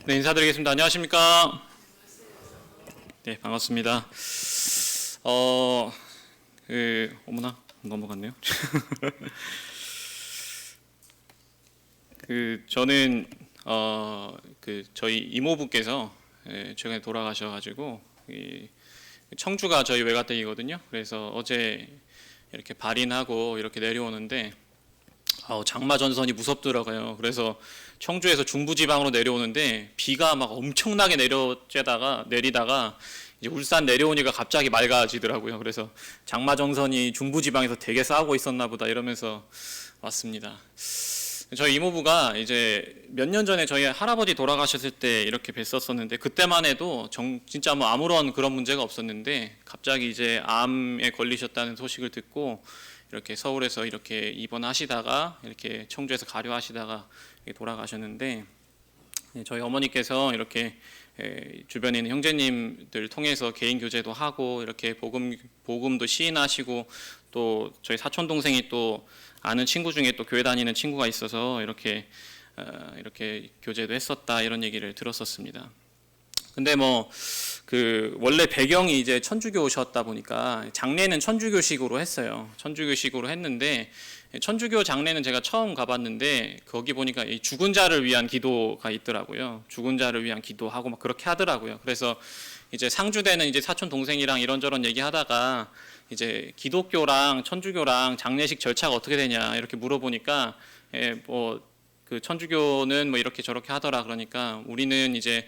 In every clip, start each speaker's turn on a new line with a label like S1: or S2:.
S1: 네, 인사드리겠습니다. 안녕하십니까? 네, 반갑습니다. 어머나, 넘어갔네요. 저는, 저희 이모부께서 최근에 돌아가셔가지고, 청주가 저희 외가댁이거든요. 그래서 어제 이렇게 발인하고 이렇게 내려오는데, 장마 전선이 무섭더라고요. 그래서 청주에서 중부지방으로 내려오는데 비가 막 엄청나게 내리다가 이제 울산 내려오니까 갑자기 맑아지더라고요. 그래서 장마 전선이 중부지방에서 되게 싸우고 있었나 보다 이러면서 왔습니다. 저희 이모부가 이제 몇 년 전에 저희 할아버지 돌아가셨을 때 이렇게 뵀었었는데 그때만 해도 진짜 뭐 아무런 그런 문제가 없었는데 갑자기 이제 암에 걸리셨다는 소식을 듣고 이렇게 서울에서 이렇게 입원하시다가 이렇게 청주에서 가료하시다가 돌아가셨는데 저희 어머니께서 이렇게 주변에 있는 형제님들 통해서 개인 교제도 하고 이렇게 복음도 시인하시고 또 저희 사촌 동생이 또 아는 친구 중에 또 교회 다니는 친구가 있어서 이렇게 교제도 했었다 이런 얘기를 들었었습니다. 근데 원래 배경이 이제 천주교셨다 보니까 장례는 천주교식으로 했어요. 천주교식으로 했는데 천주교 장례는 제가 처음 가봤는데 거기 보니까 이 죽은 자를 위한 기도가 있더라고요. 죽은 자를 위한 기도하고 막 그렇게 하더라고요. 그래서 이제 상주되는 이제 사촌 동생이랑 이런저런 얘기하다가 이제 기독교랑 천주교랑 장례식 절차가 어떻게 되냐 이렇게 물어보니까 그 천주교는 뭐 이렇게 저렇게 하더라. 그러니까 우리는 이제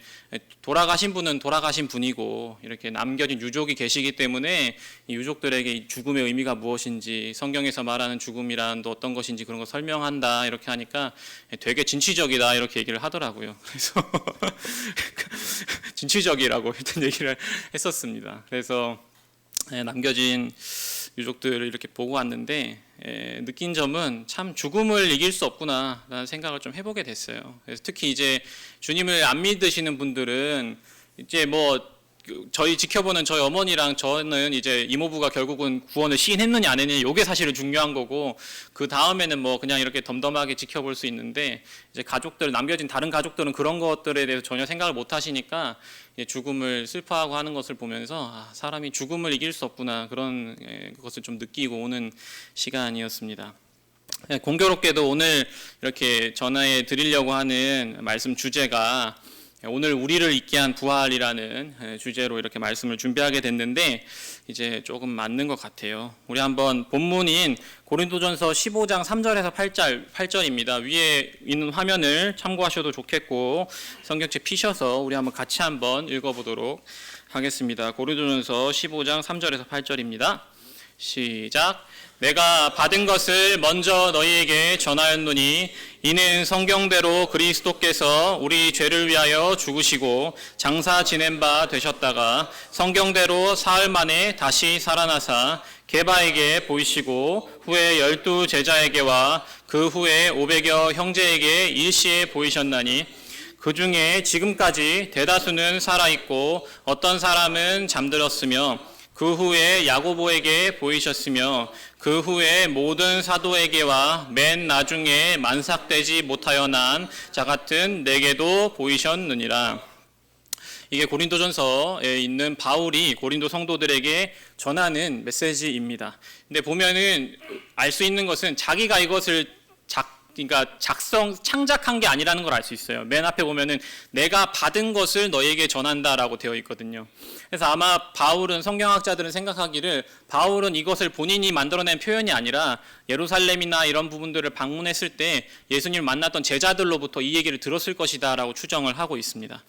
S1: 돌아가신 분은 돌아가신 분이고 이렇게 남겨진 유족이 계시기 때문에 이 유족들에게 이 죽음의 의미가 무엇인지 성경에서 말하는 죽음이란 또 어떤 것인지 그런 거 설명한다 이렇게 하니까 되게 진취적이다 이렇게 얘기를 하더라고요. 그래서 진취적이라고 일단 얘기를 했었습니다. 그래서 남겨진 유족들을 이렇게 보고 왔는데 느낀 점은 참 죽음을 이길 수 없구나 라는 생각을 좀 해보게 됐어요. 그래서 특히 이제 주님을 안 믿으시는 분들은 이제 저희 지켜보는 저희 어머니랑 저는 이제 이모부가 결국은 구원을 시인했느냐 안 했느냐 이게 사실은 중요한 거고 그 다음에는 그냥 이렇게 덤덤하게 지켜볼 수 있는데 이제 남겨진 다른 가족들은 그런 것들에 대해서 전혀 생각을 못 하시니까 죽음을 슬퍼하고 하는 것을 보면서 사람이 죽음을 이길 수 없구나 그런 것을 좀 느끼고 오는 시간이었습니다. 공교롭게도 오늘 이렇게 전해 드리려고 하는 말씀 주제가 오늘 우리를 있게 한 부활이라는 주제로 이렇게 말씀을 준비하게 됐는데 이제 조금 맞는 것 같아요. 우리 한번 본문인 고린도전서 15장 3절에서 8절입니다. 위에 있는 화면을 참고하셔도 좋겠고 성경책 피셔서 우리 한번 같이 한번 읽어보도록 하겠습니다. 고린도전서 15장 3절에서 8절입니다. 시작. 내가 받은 것을 먼저 너희에게 전하였노니 이는 성경대로 그리스도께서 우리 죄를 위하여 죽으시고 장사 지낸 바 되셨다가 성경대로 사흘 만에 다시 살아나사 게바에게 보이시고 후에 12 제자에게와 그 후에 500여 형제에게 일시에 보이셨나니 그 중에 지금까지 대다수는 살아있고 어떤 사람은 잠들었으며 그 후에 야고보에게 보이셨으며 그 후에 모든 사도에게와 맨 나중에 만삭되지 못하여 난 자 같은 내게도 보이셨느니라. 이게 고린도전서에 있는 바울이 고린도 성도들에게 전하는 메시지입니다. 근데 보면은 알 수 있는 것은 자기가 이것을 창작한 게 아니라는 걸 알 수 있어요. 맨 앞에 보면은 내가 받은 것을 너에게 전한다라고 되어 있거든요. 그래서 아마 바울은 성경학자들은 생각하기를 바울은 이것을 본인이 만들어낸 표현이 아니라 예루살렘이나 이런 부분들을 방문했을 때 예수님을 만났던 제자들로부터 이 얘기를 들었을 것이다 라고 추정을 하고 있습니다.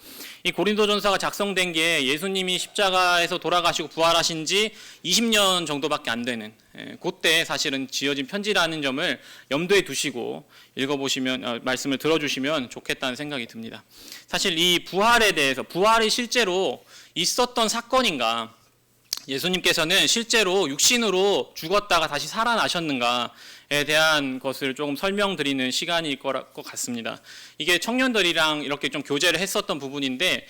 S1: 이 고린도전서가 작성된 게 예수님이 십자가에서 돌아가시고 부활하신 지 20년 정도밖에 안 되는 그때 사실은 지어진 편지라는 점을 염두에 두시고 읽어보시면 말씀을 들어주시면 좋겠다는 생각이 듭니다. 사실 이 부활에 대해서 부활이 실제로 있었던 사건인가 예수님께서는 실제로 육신으로 죽었다가 다시 살아나셨는가에 대한 것을 조금 설명드리는 시간일 것 같습니다. 이게 청년들이랑 이렇게 좀 교제를 했었던 부분인데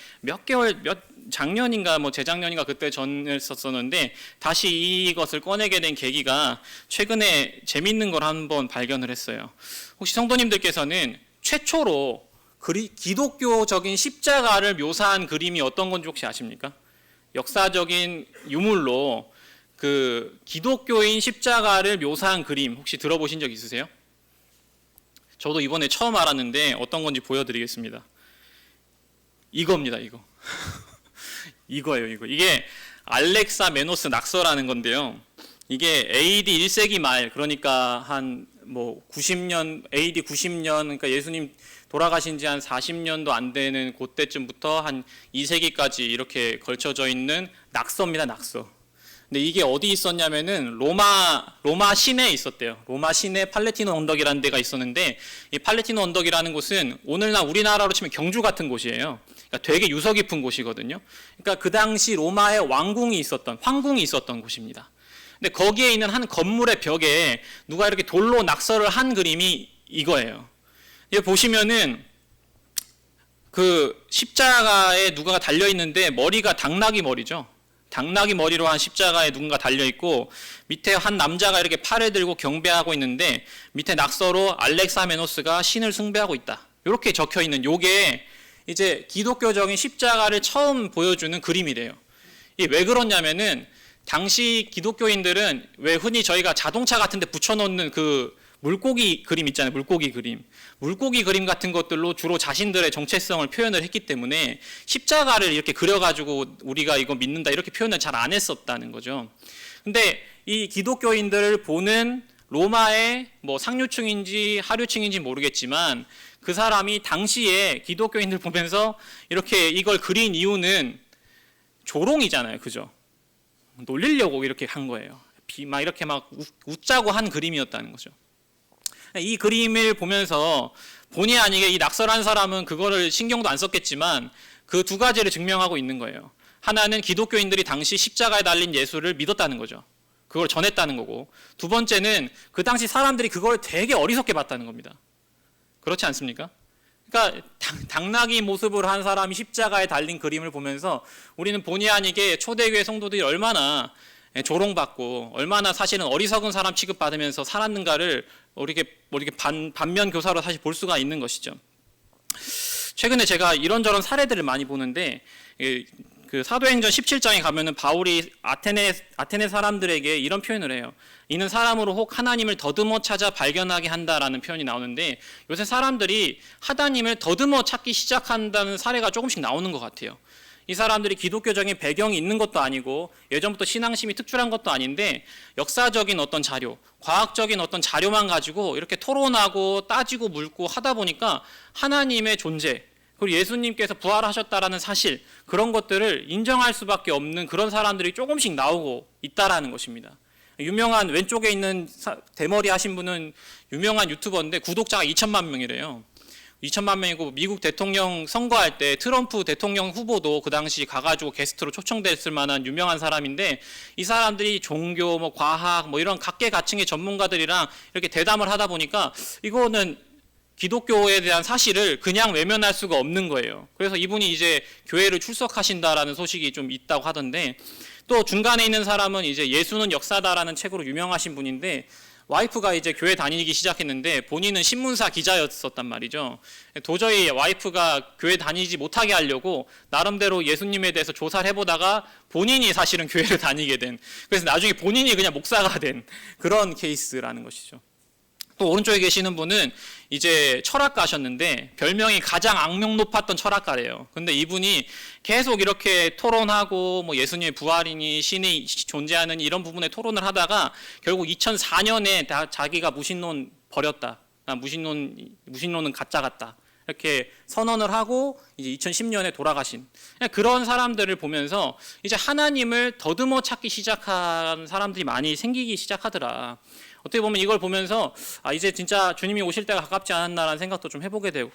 S1: 작년인가 재작년인가 그때 전했었었는데 다시 이것을 꺼내게 된 계기가 최근에 재밌는 걸 한번 발견을 했어요. 혹시 성도님들께서는 최초로 기독교적인 십자가를 묘사한 그림이 어떤 건지 혹시 아십니까? 역사적인 유물로 그 기독교인 십자가를 묘사한 그림 혹시 들어보신 적 있으세요? 저도 이번에 처음 알았는데 어떤 건지 보여드리겠습니다. 이겁니다, 이거. 이거예요, 이거. 이게 알렉사메노스 낙서라는 건데요. 이게 AD 1세기 말, 그러니까 한 뭐 90년, AD 90년, 그러니까 예수님 돌아가신 지 한 40년도 안 되는 그때쯤부터 한 2세기까지 이렇게 걸쳐져 있는 낙서입니다, 낙서. 근데 이게 어디 있었냐면은 로마 시내에 있었대요. 로마 시내 팔레티노 언덕이라는 데가 있었는데, 이 팔레티노 언덕이라는 곳은 오늘날 우리나라로 치면 경주 같은 곳이에요. 그러니까 되게 유서 깊은 곳이거든요. 그러니까 그 당시 로마의 황궁이 있었던 곳입니다. 근데 거기에 있는 한 건물의 벽에 누가 이렇게 돌로 낙서를 한 그림이 이거예요. 여기 보시면은 그 십자가에 누가 달려 있는데 머리가 당나귀 머리죠. 당나귀 머리로 한 십자가에 누군가 달려 있고, 밑에 한 남자가 이렇게 팔을 들고 경배하고 있는데 밑에 낙서로 알렉사메노스가 신을 숭배하고 있다. 이렇게 적혀 있는 요게 이제 기독교적인 십자가를 처음 보여주는 그림이래요. 이게 왜 그러냐면은 당시 기독교인들은 왜 흔히 저희가 자동차 같은 데 붙여놓는 그 물고기 그림 있잖아요. 물고기 그림 같은 것들로 주로 자신들의 정체성을 표현을 했기 때문에 십자가를 이렇게 그려가지고 우리가 이거 믿는다 이렇게 표현을 잘 안 했었다는 거죠. 근데 이 기독교인들을 보는 로마의 뭐 상류층인지 하류층인지 모르겠지만 그 사람이 당시에 기독교인들 보면서 이렇게 이걸 그린 이유는 조롱이잖아요. 그죠? 놀리려고 이렇게 한 거예요. 막 이렇게 막 웃자고 한 그림이었다는 거죠. 이 그림을 보면서 본의 아니게 이 낙서란 사람은 그거를 신경도 안 썼겠지만 그 두 가지를 증명하고 있는 거예요. 하나는 기독교인들이 당시 십자가에 달린 예수를 믿었다는 거죠. 그걸 전했다는 거고, 두 번째는 그 당시 사람들이 그걸 되게 어리석게 봤다는 겁니다. 그렇지 않습니까? 그러니까 당나귀 모습으로 한 사람이 십자가에 달린 그림을 보면서 우리는 본의 아니게 초대교회 성도들이 얼마나 조롱받고 얼마나 사실은 어리석은 사람 취급받으면서 살았는가를 이렇게 반면 교사로 사실 볼 수가 있는 것이죠. 최근에 제가 이런저런 사례들을 많이 보는데, 그 사도행전 17장에 가면은 바울이 아테네 사람들에게 이런 표현을 해요. 이는 사람으로 혹 하나님을 더듬어 찾아 발견하게 한다라는 표현이 나오는데, 요새 사람들이 하나님을 더듬어 찾기 시작한다는 사례가 조금씩 나오는 것 같아요. 이 사람들이 기독교적인 배경이 있는 것도 아니고 예전부터 신앙심이 특출한 것도 아닌데 역사적인 어떤 자료, 과학적인 어떤 자료만 가지고 이렇게 토론하고 따지고 묻고 하다 보니까 하나님의 존재, 그리고 예수님께서 부활하셨다라는 사실, 그런 것들을 인정할 수밖에 없는 그런 사람들이 조금씩 나오고 있다라는 것입니다. 유명한 왼쪽에 있는 대머리 하신 분은 유명한 유튜버인데 구독자가 2천만 명이래요. 2천만 명이고 미국 대통령 선거할 때 트럼프 대통령 후보도 그 당시 가가지고 게스트로 초청됐을 만한 유명한 사람인데, 이 사람들이 종교, 뭐 과학, 뭐 이런 각계각층의 전문가들이랑 이렇게 대담을 하다 보니까 이거는 기독교에 대한 사실을 그냥 외면할 수가 없는 거예요. 그래서 이분이 이제 교회를 출석하신다라는 소식이 좀 있다고 하던데, 또 중간에 있는 사람은 이제 예수는 역사다라는 책으로 유명하신 분인데, 와이프가 이제 교회 다니기 시작했는데 본인은 신문사 기자였었단 말이죠. 도저히 와이프가 교회 다니지 못하게 하려고 나름대로 예수님에 대해서 조사를 해보다가 본인이 사실은 교회를 다니게 된, 그래서 나중에 본인이 그냥 목사가 된 그런 케이스라는 것이죠. 또 오른쪽에 계시는 분은 이제 철학가셨는데 별명이 가장 악명 높았던 철학가래요. 근데 이분이 계속 이렇게 토론하고 뭐 예수님의 부활이니 신이 존재하는 이런 부분에 토론을 하다가 결국 2004년에 다 자기가 무신론 버렸다. 무신론은 가짜 같다. 이렇게 선언을 하고 이제 2010년에 돌아가신 그런 사람들을 보면서 이제 하나님을 더듬어 찾기 시작한 사람들이 많이 생기기 시작하더라. 어떻게 보면 이걸 보면서 이제 진짜 주님이 오실 때가 가깝지 않았나라는 생각도 좀 해보게 되고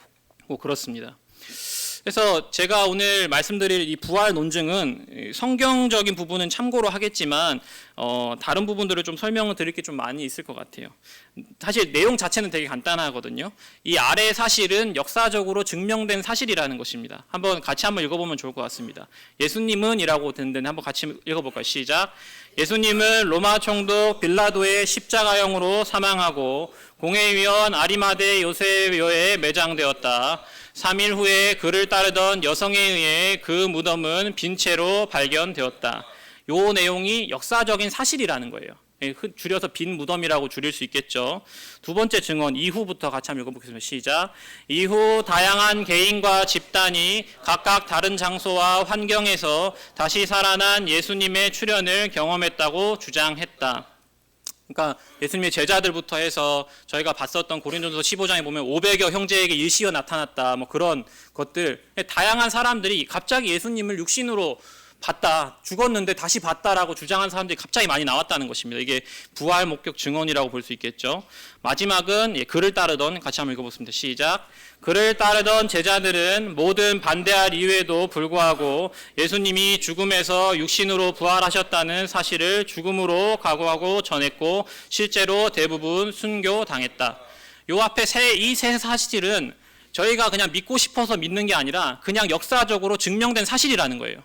S1: 그렇습니다. 그래서 제가 오늘 말씀드릴 이 부활 논증은 성경적인 부분은 참고로 하겠지만 다른 부분들을 좀 설명을 드릴 게 좀 많이 있을 것 같아요. 사실 내용 자체는 되게 간단하거든요. 이 아래 사실은 역사적으로 증명된 사실이라는 것입니다. 같이 한번 읽어보면 좋을 것 같습니다. 예수님은 이라고 되는데 한번 같이 읽어볼까요? 시작. 예수님은 로마 총독 빌라도의 십자가형으로 사망하고 공회위원 아리마대 요셉 묘에 매장되었다. 3일 후에 그를 따르던 여성에 의해 그 무덤은 빈 채로 발견되었다. 요 내용이 역사적인 사실이라는 거예요. 줄여서 빈 무덤이라고 줄일 수 있겠죠. 두 번째 증언 이후부터 같이 한번 읽어보겠습니다. 시작. 이후 다양한 개인과 집단이 각각 다른 장소와 환경에서 다시 살아난 예수님의 출현을 경험했다고 주장했다. 그러니까 예수님의 제자들부터 해서 저희가 봤었던 고린도전서 15장에 보면 500여 형제에게 일시어 나타났다, 뭐 그런 것들, 다양한 사람들이 갑자기 예수님을 육신으로 봤다, 죽었는데 다시 봤다라고 주장한 사람들이 갑자기 많이 나왔다는 것입니다. 이게 부활 목격 증언이라고 볼 수 있겠죠. 마지막은 그를 따르던, 같이 한번 읽어보겠습니다. 시작. 그를 따르던 제자들은 모든 반대할 이유에도 불구하고 예수님이 죽음에서 육신으로 부활하셨다는 사실을 죽음으로 각오하고 전했고 실제로 대부분 순교당했다. 요 앞에 이 세 사실은 저희가 그냥 믿고 싶어서 믿는 게 아니라 그냥 역사적으로 증명된 사실이라는 거예요.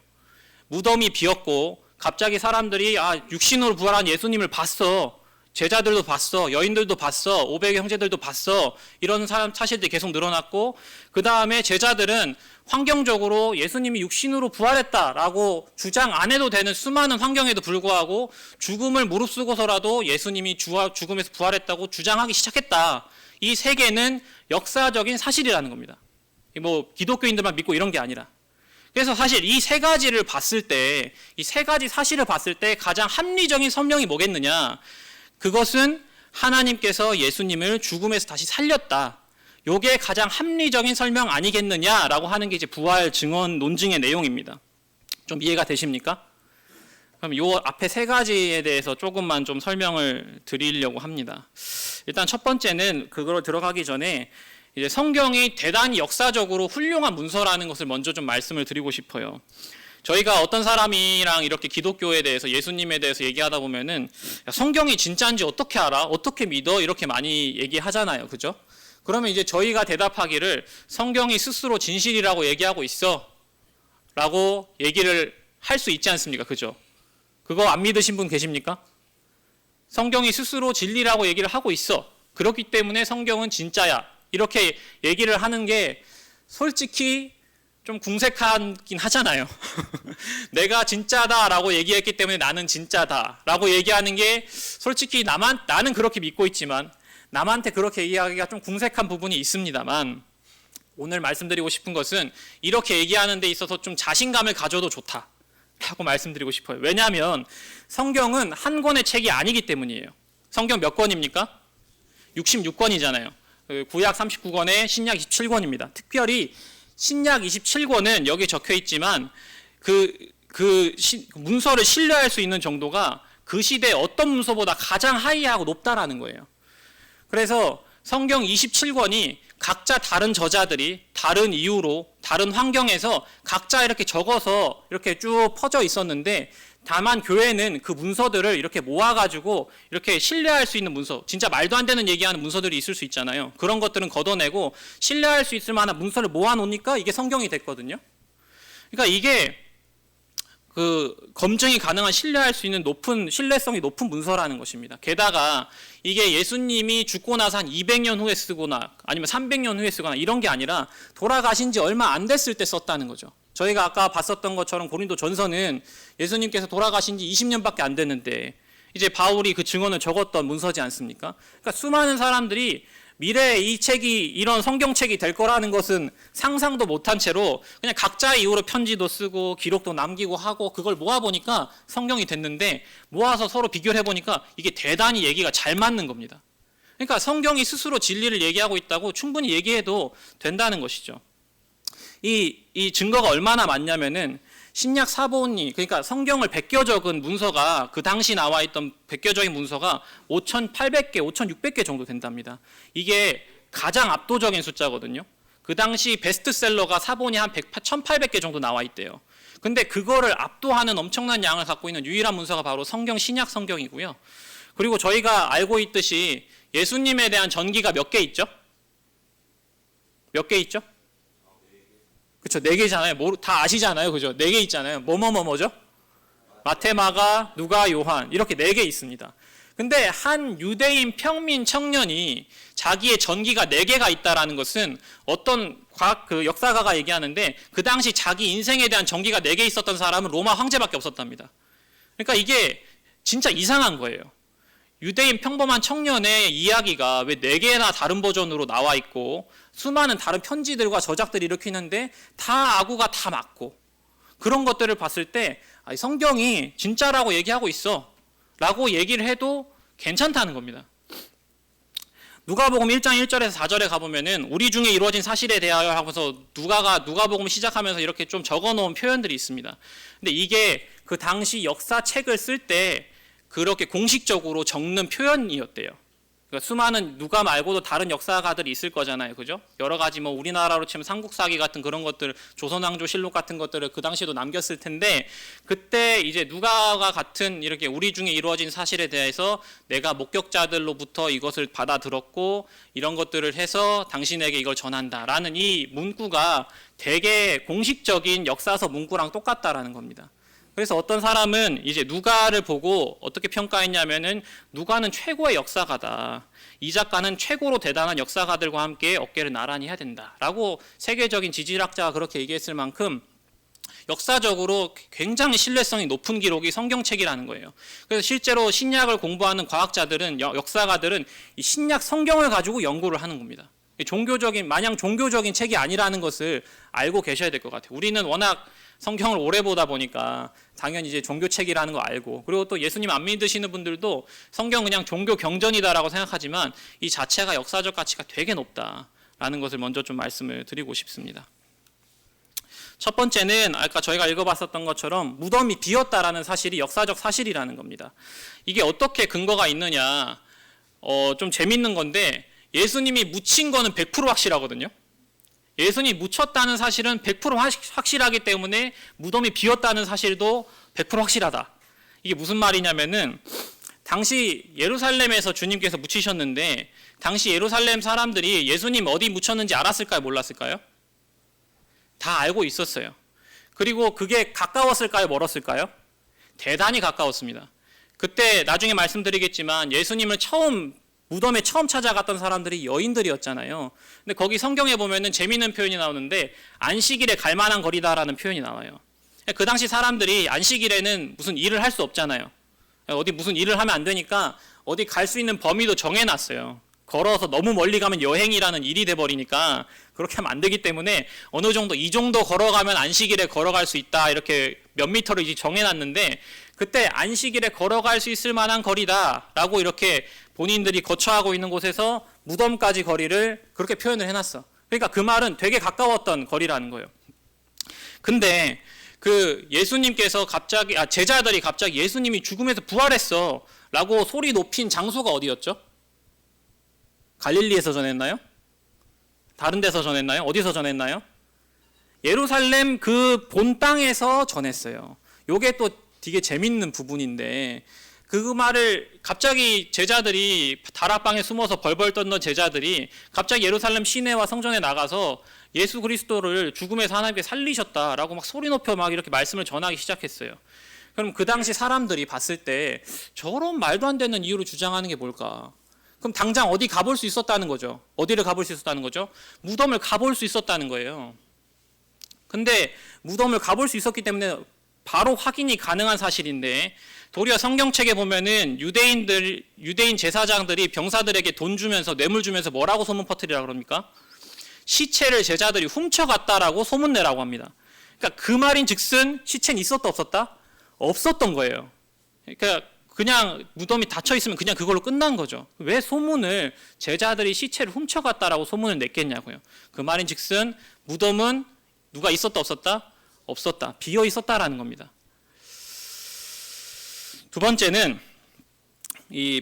S1: 무덤이 비었고 갑자기 사람들이 육신으로 부활한 예수님을 봤어. 제자들도 봤어. 여인들도 봤어. 500의 형제들도 봤어. 이런 사실들이 계속 늘어났고 그 다음에 제자들은 환경적으로 예수님이 육신으로 부활했다라고 주장 안 해도 되는 수많은 환경에도 불구하고 죽음을 무릅쓰고서라도 예수님이 죽음에서 부활했다고 주장하기 시작했다. 이 세 개는 역사적인 사실이라는 겁니다. 뭐 기독교인들만 믿고 이런 게 아니라. 그래서 사실 이 세 가지를 봤을 때, 이 세 가지 사실을 봤을 때 가장 합리적인 설명이 뭐겠느냐? 그것은 하나님께서 예수님을 죽음에서 다시 살렸다. 요게 가장 합리적인 설명 아니겠느냐라고 하는 게 이제 부활 증언 논증의 내용입니다. 좀 이해가 되십니까? 그럼 요 앞에 세 가지에 대해서 조금만 좀 설명을 드리려고 합니다. 일단 첫 번째는 그걸 들어가기 전에 이제 성경이 대단히 역사적으로 훌륭한 문서라는 것을 먼저 좀 말씀을 드리고 싶어요. 저희가 어떤 사람이랑 이렇게 기독교에 대해서 예수님에 대해서 얘기하다 보면은 성경이 진짜인지 어떻게 알아? 어떻게 믿어? 이렇게 많이 얘기하잖아요. 그죠? 그러면 이제 저희가 대답하기를 성경이 스스로 진실이라고 얘기하고 있어 라고 얘기를 할 수 있지 않습니까? 그죠? 그거 안 믿으신 분 계십니까? 성경이 스스로 진리라고 얘기를 하고 있어. 그렇기 때문에 성경은 진짜야. 이렇게 얘기를 하는 게 솔직히 좀 궁색하긴 하잖아요. 내가 진짜다라고 얘기했기 때문에 나는 진짜다라고 얘기하는 게 솔직히 나는 그렇게 믿고 있지만 남한테 그렇게 얘기하기가 좀 궁색한 부분이 있습니다만 오늘 말씀드리고 싶은 것은 이렇게 얘기하는 데 있어서 좀 자신감을 가져도 좋다라고 말씀드리고 싶어요. 왜냐하면 성경은 한 권의 책이 아니기 때문이에요. 성경 몇 권입니까? 66권이잖아요. 구약 39권에 신약 27권입니다. 특별히 신약 27권은 여기 적혀 있지만 문서를 신뢰할 수 있는 정도가 그 시대 어떤 문서보다 가장 하이하고 높다라는 거예요. 그래서 성경 27권이 각자 다른 저자들이 다른 이유로 다른 환경에서 각자 이렇게 적어서 이렇게 쭉 퍼져 있었는데 다만 교회는 그 문서들을 이렇게 모아가지고 이렇게 신뢰할 수 있는 문서, 진짜 말도 안 되는 얘기하는 문서들이 있을 수 있잖아요. 그런 것들은 걷어내고 신뢰할 수 있을 만한 문서를 모아놓으니까 이게 성경이 됐거든요. 그러니까 이게 검증이 가능한 신뢰할 수 있는 신뢰성이 높은 문서라는 것입니다. 게다가 이게 예수님이 죽고 나서 한 200년 후에 쓰거나 아니면 300년 후에 쓰거나 이런 게 아니라 돌아가신 지 얼마 안 됐을 때 썼다는 거죠. 저희가 아까 봤었던 것처럼 고린도 전서는 예수님께서 돌아가신 지 20년밖에 안 됐는데 이제 바울이 그 증언을 적었던 문서지 않습니까? 그러니까 수많은 사람들이 미래에 이 책이 이런 성경책이 될 거라는 것은 상상도 못한 채로 그냥 각자의 이유로 편지도 쓰고 기록도 남기고 하고 그걸 모아보니까 성경이 됐는데 모아서 서로 비교를 해보니까 이게 대단히 얘기가 잘 맞는 겁니다. 그러니까 성경이 스스로 진리를 얘기하고 있다고 충분히 얘기해도 된다는 것이죠. 이 증거가 얼마나 많냐면은 신약 사본이 그러니까 성경을 베껴 적은 문서가 그 당시 나와 있던 베껴 적인 문서가 5,800개, 5,600개 정도 된답니다. 이게 가장 압도적인 숫자거든요. 그 당시 베스트셀러가 사본이 한 1,800개 정도 나와 있대요. 근데 그거를 압도하는 엄청난 양을 갖고 있는 유일한 문서가 바로 성경 신약 성경이고요. 그리고 저희가 알고 있듯이 예수님에 대한 전기가 몇 개 있죠? 몇 개 있죠? 그렇죠. 4개잖아요. 다 아시잖아요. 그죠? 4개 있잖아요. 뭐죠? 마태, 마가, 누가, 요한 이렇게 4개 있습니다. 근데 한 유대인 평민 청년이 자기의 전기가 4개가 있다라는 것은 어떤 그 역사가가 얘기하는데 그 당시 자기 인생에 대한 전기가 4개 있었던 사람은 로마 황제밖에 없었답니다. 그러니까 이게 진짜 이상한 거예요. 유대인 평범한 청년의 이야기가 왜 4개나 다른 버전으로 나와 있고 수많은 다른 편지들과 저작들이 이렇게 있는데 다 아구가 다 맞고 그런 것들을 봤을 때 성경이 진짜라고 얘기하고 있어 라고 얘기를 해도 괜찮다는 겁니다. 누가복음 1장 1절에서 4절에 가보면은 우리 중에 이루어진 사실에 대하여 하고서 누가복음 시작하면서 이렇게 좀 적어놓은 표현들이 있습니다. 근데 이게 그 당시 역사책을 쓸 때 그렇게 공식적으로 적는 표현이었대요. 그러니까 수많은 누가 말고도 다른 역사가들이 있을 거잖아요, 그죠? 여러 가지 뭐 우리나라로 치면 삼국사기 같은 그런 것들, 조선왕조실록 같은 것들을 그 당시에도 남겼을 텐데 그때 이제 누가가 같은 이렇게 우리 중에 이루어진 사실에 대해서 내가 목격자들로부터 이것을 받아들었고 이런 것들을 해서 당신에게 이걸 전한다라는 이 문구가 되게 공식적인 역사서 문구랑 똑같다라는 겁니다. 그래서 어떤 사람은 이제 누가를 보고 어떻게 평가했냐면은 누가는 최고의 역사가다. 이 작가는 최고로 대단한 역사가들과 함께 어깨를 나란히 해야 된다라고 세계적인 지질학자가 그렇게 얘기했을 만큼 역사적으로 굉장히 신뢰성이 높은 기록이 성경책이라는 거예요. 그래서 실제로 신약을 공부하는 과학자들은 역사가들은 이 신약 성경을 가지고 연구를 하는 겁니다. 마냥 종교적인 책이 아니라는 것을 알고 계셔야 될 것 같아요. 우리는 워낙 성경을 오래 보다 보니까 당연히 이제 종교책이라는 거 알고 그리고 또 예수님 안 믿으시는 분들도 성경 그냥 종교 경전이다라고 생각하지만 이 자체가 역사적 가치가 되게 높다라는 것을 먼저 좀 말씀을 드리고 싶습니다. 첫 번째는 아까 저희가 읽어봤었던 것처럼 무덤이 비었다라는 사실이 역사적 사실이라는 겁니다. 이게 어떻게 근거가 있느냐 좀 재밌는 건데 예수님이 묻힌 거는 100% 확실하거든요. 예수님이 묻혔다는 사실은 100% 확실하기 때문에 무덤이 비었다는 사실도 100% 확실하다. 이게 무슨 말이냐면은 당시 예루살렘에서 주님께서 묻히셨는데 당시 예루살렘 사람들이 예수님 어디 묻혔는지 알았을까요? 몰랐을까요? 다 알고 있었어요. 그리고 그게 가까웠을까요? 멀었을까요? 대단히 가까웠습니다. 그때 나중에 말씀드리겠지만 예수님을 무덤에 처음 찾아갔던 사람들이 여인들이었잖아요. 근데 거기 성경에 보면은 재미있는 표현이 나오는데 안식일에 갈 만한 거리다라는 표현이 나와요. 그 당시 사람들이 안식일에는 무슨 일을 할 수 없잖아요. 어디 무슨 일을 하면 안 되니까 어디 갈 수 있는 범위도 정해놨어요. 걸어서 너무 멀리 가면 여행이라는 일이 돼버리니까 그렇게 하면 안 되기 때문에 어느 정도 이 정도 걸어가면 안식일에 걸어갈 수 있다 이렇게 몇 미터를 이제 정해놨는데 그때 안식일에 걸어갈 수 있을 만한 거리다라고 이렇게 본인들이 거처하고 있는 곳에서 무덤까지 거리를 그렇게 표현을 해놨어. 그러니까 그 말은 되게 가까웠던 거리라는 거예요. 근데 그 예수님께서 제자들이 갑자기 예수님이 죽음에서 부활했어 라고 소리 높인 장소가 어디였죠? 갈릴리에서 전했나요? 다른 데서 전했나요? 어디서 전했나요? 예루살렘 그 본 땅에서 전했어요. 요게 또 되게 재밌는 부분인데 그 말을 갑자기 제자들이 다락방에 숨어서 벌벌 떨던 제자들이 갑자기 예루살렘 시내와 성전에 나가서 예수 그리스도를 죽음에서 하나님께 살리셨다라고 막 소리 높여 막 이렇게 말씀을 전하기 시작했어요. 그럼 그 당시 사람들이 봤을 때 저런 말도 안 되는 이유로 주장하는 게 뭘까? 그럼 당장 어디 가볼 수 있었다는 거죠. 어디를 가볼 수 있었다는 거죠? 무덤을 가볼 수 있었다는 거예요. 근데 무덤을 가볼 수 있었기 때문에 바로 확인이 가능한 사실인데 도리어 성경책에 보면은 유대인 제사장들이 병사들에게 돈 주면서 뇌물 주면서 뭐라고 소문 퍼뜨리라고 그럽니까? 시체를 제자들이 훔쳐갔다라고 소문내라고 합니다. 그러니까 그 말인 즉슨 시체는 있었다 없었다? 없었던 거예요. 그러니까 그냥 무덤이 닫혀 있으면 그냥 그걸로 끝난 거죠. 왜 소문을 제자들이 시체를 훔쳐갔다라고 소문을 냈겠냐고요. 그 말인 즉슨 무덤은 누가 있었다 없었다? 없었다. 비어 있었다라는 겁니다. 두 번째는 이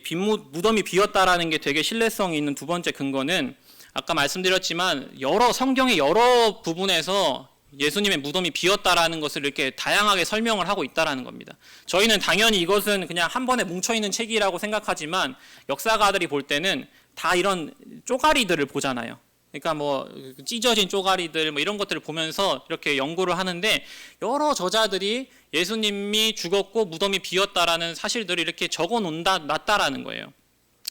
S1: 무덤이 비었다라는 게 되게 신뢰성이 있는 두 번째 근거는 아까 말씀드렸지만 성경의 여러 부분에서 예수님의 무덤이 비었다라는 것을 이렇게 다양하게 설명을 하고 있다라는 겁니다. 저희는 당연히 이것은 그냥 한 번에 뭉쳐있는 책이라고 생각하지만 역사가들이 볼 때는 다 이런 쪼가리들을 보잖아요. 그러니까 뭐 찢어진 쪼가리들 뭐 이런 것들을 보면서 이렇게 연구를 하는데 여러 저자들이 예수님이 죽었고 무덤이 비었다라는 사실들을 이렇게 적어 놨다라는 거예요.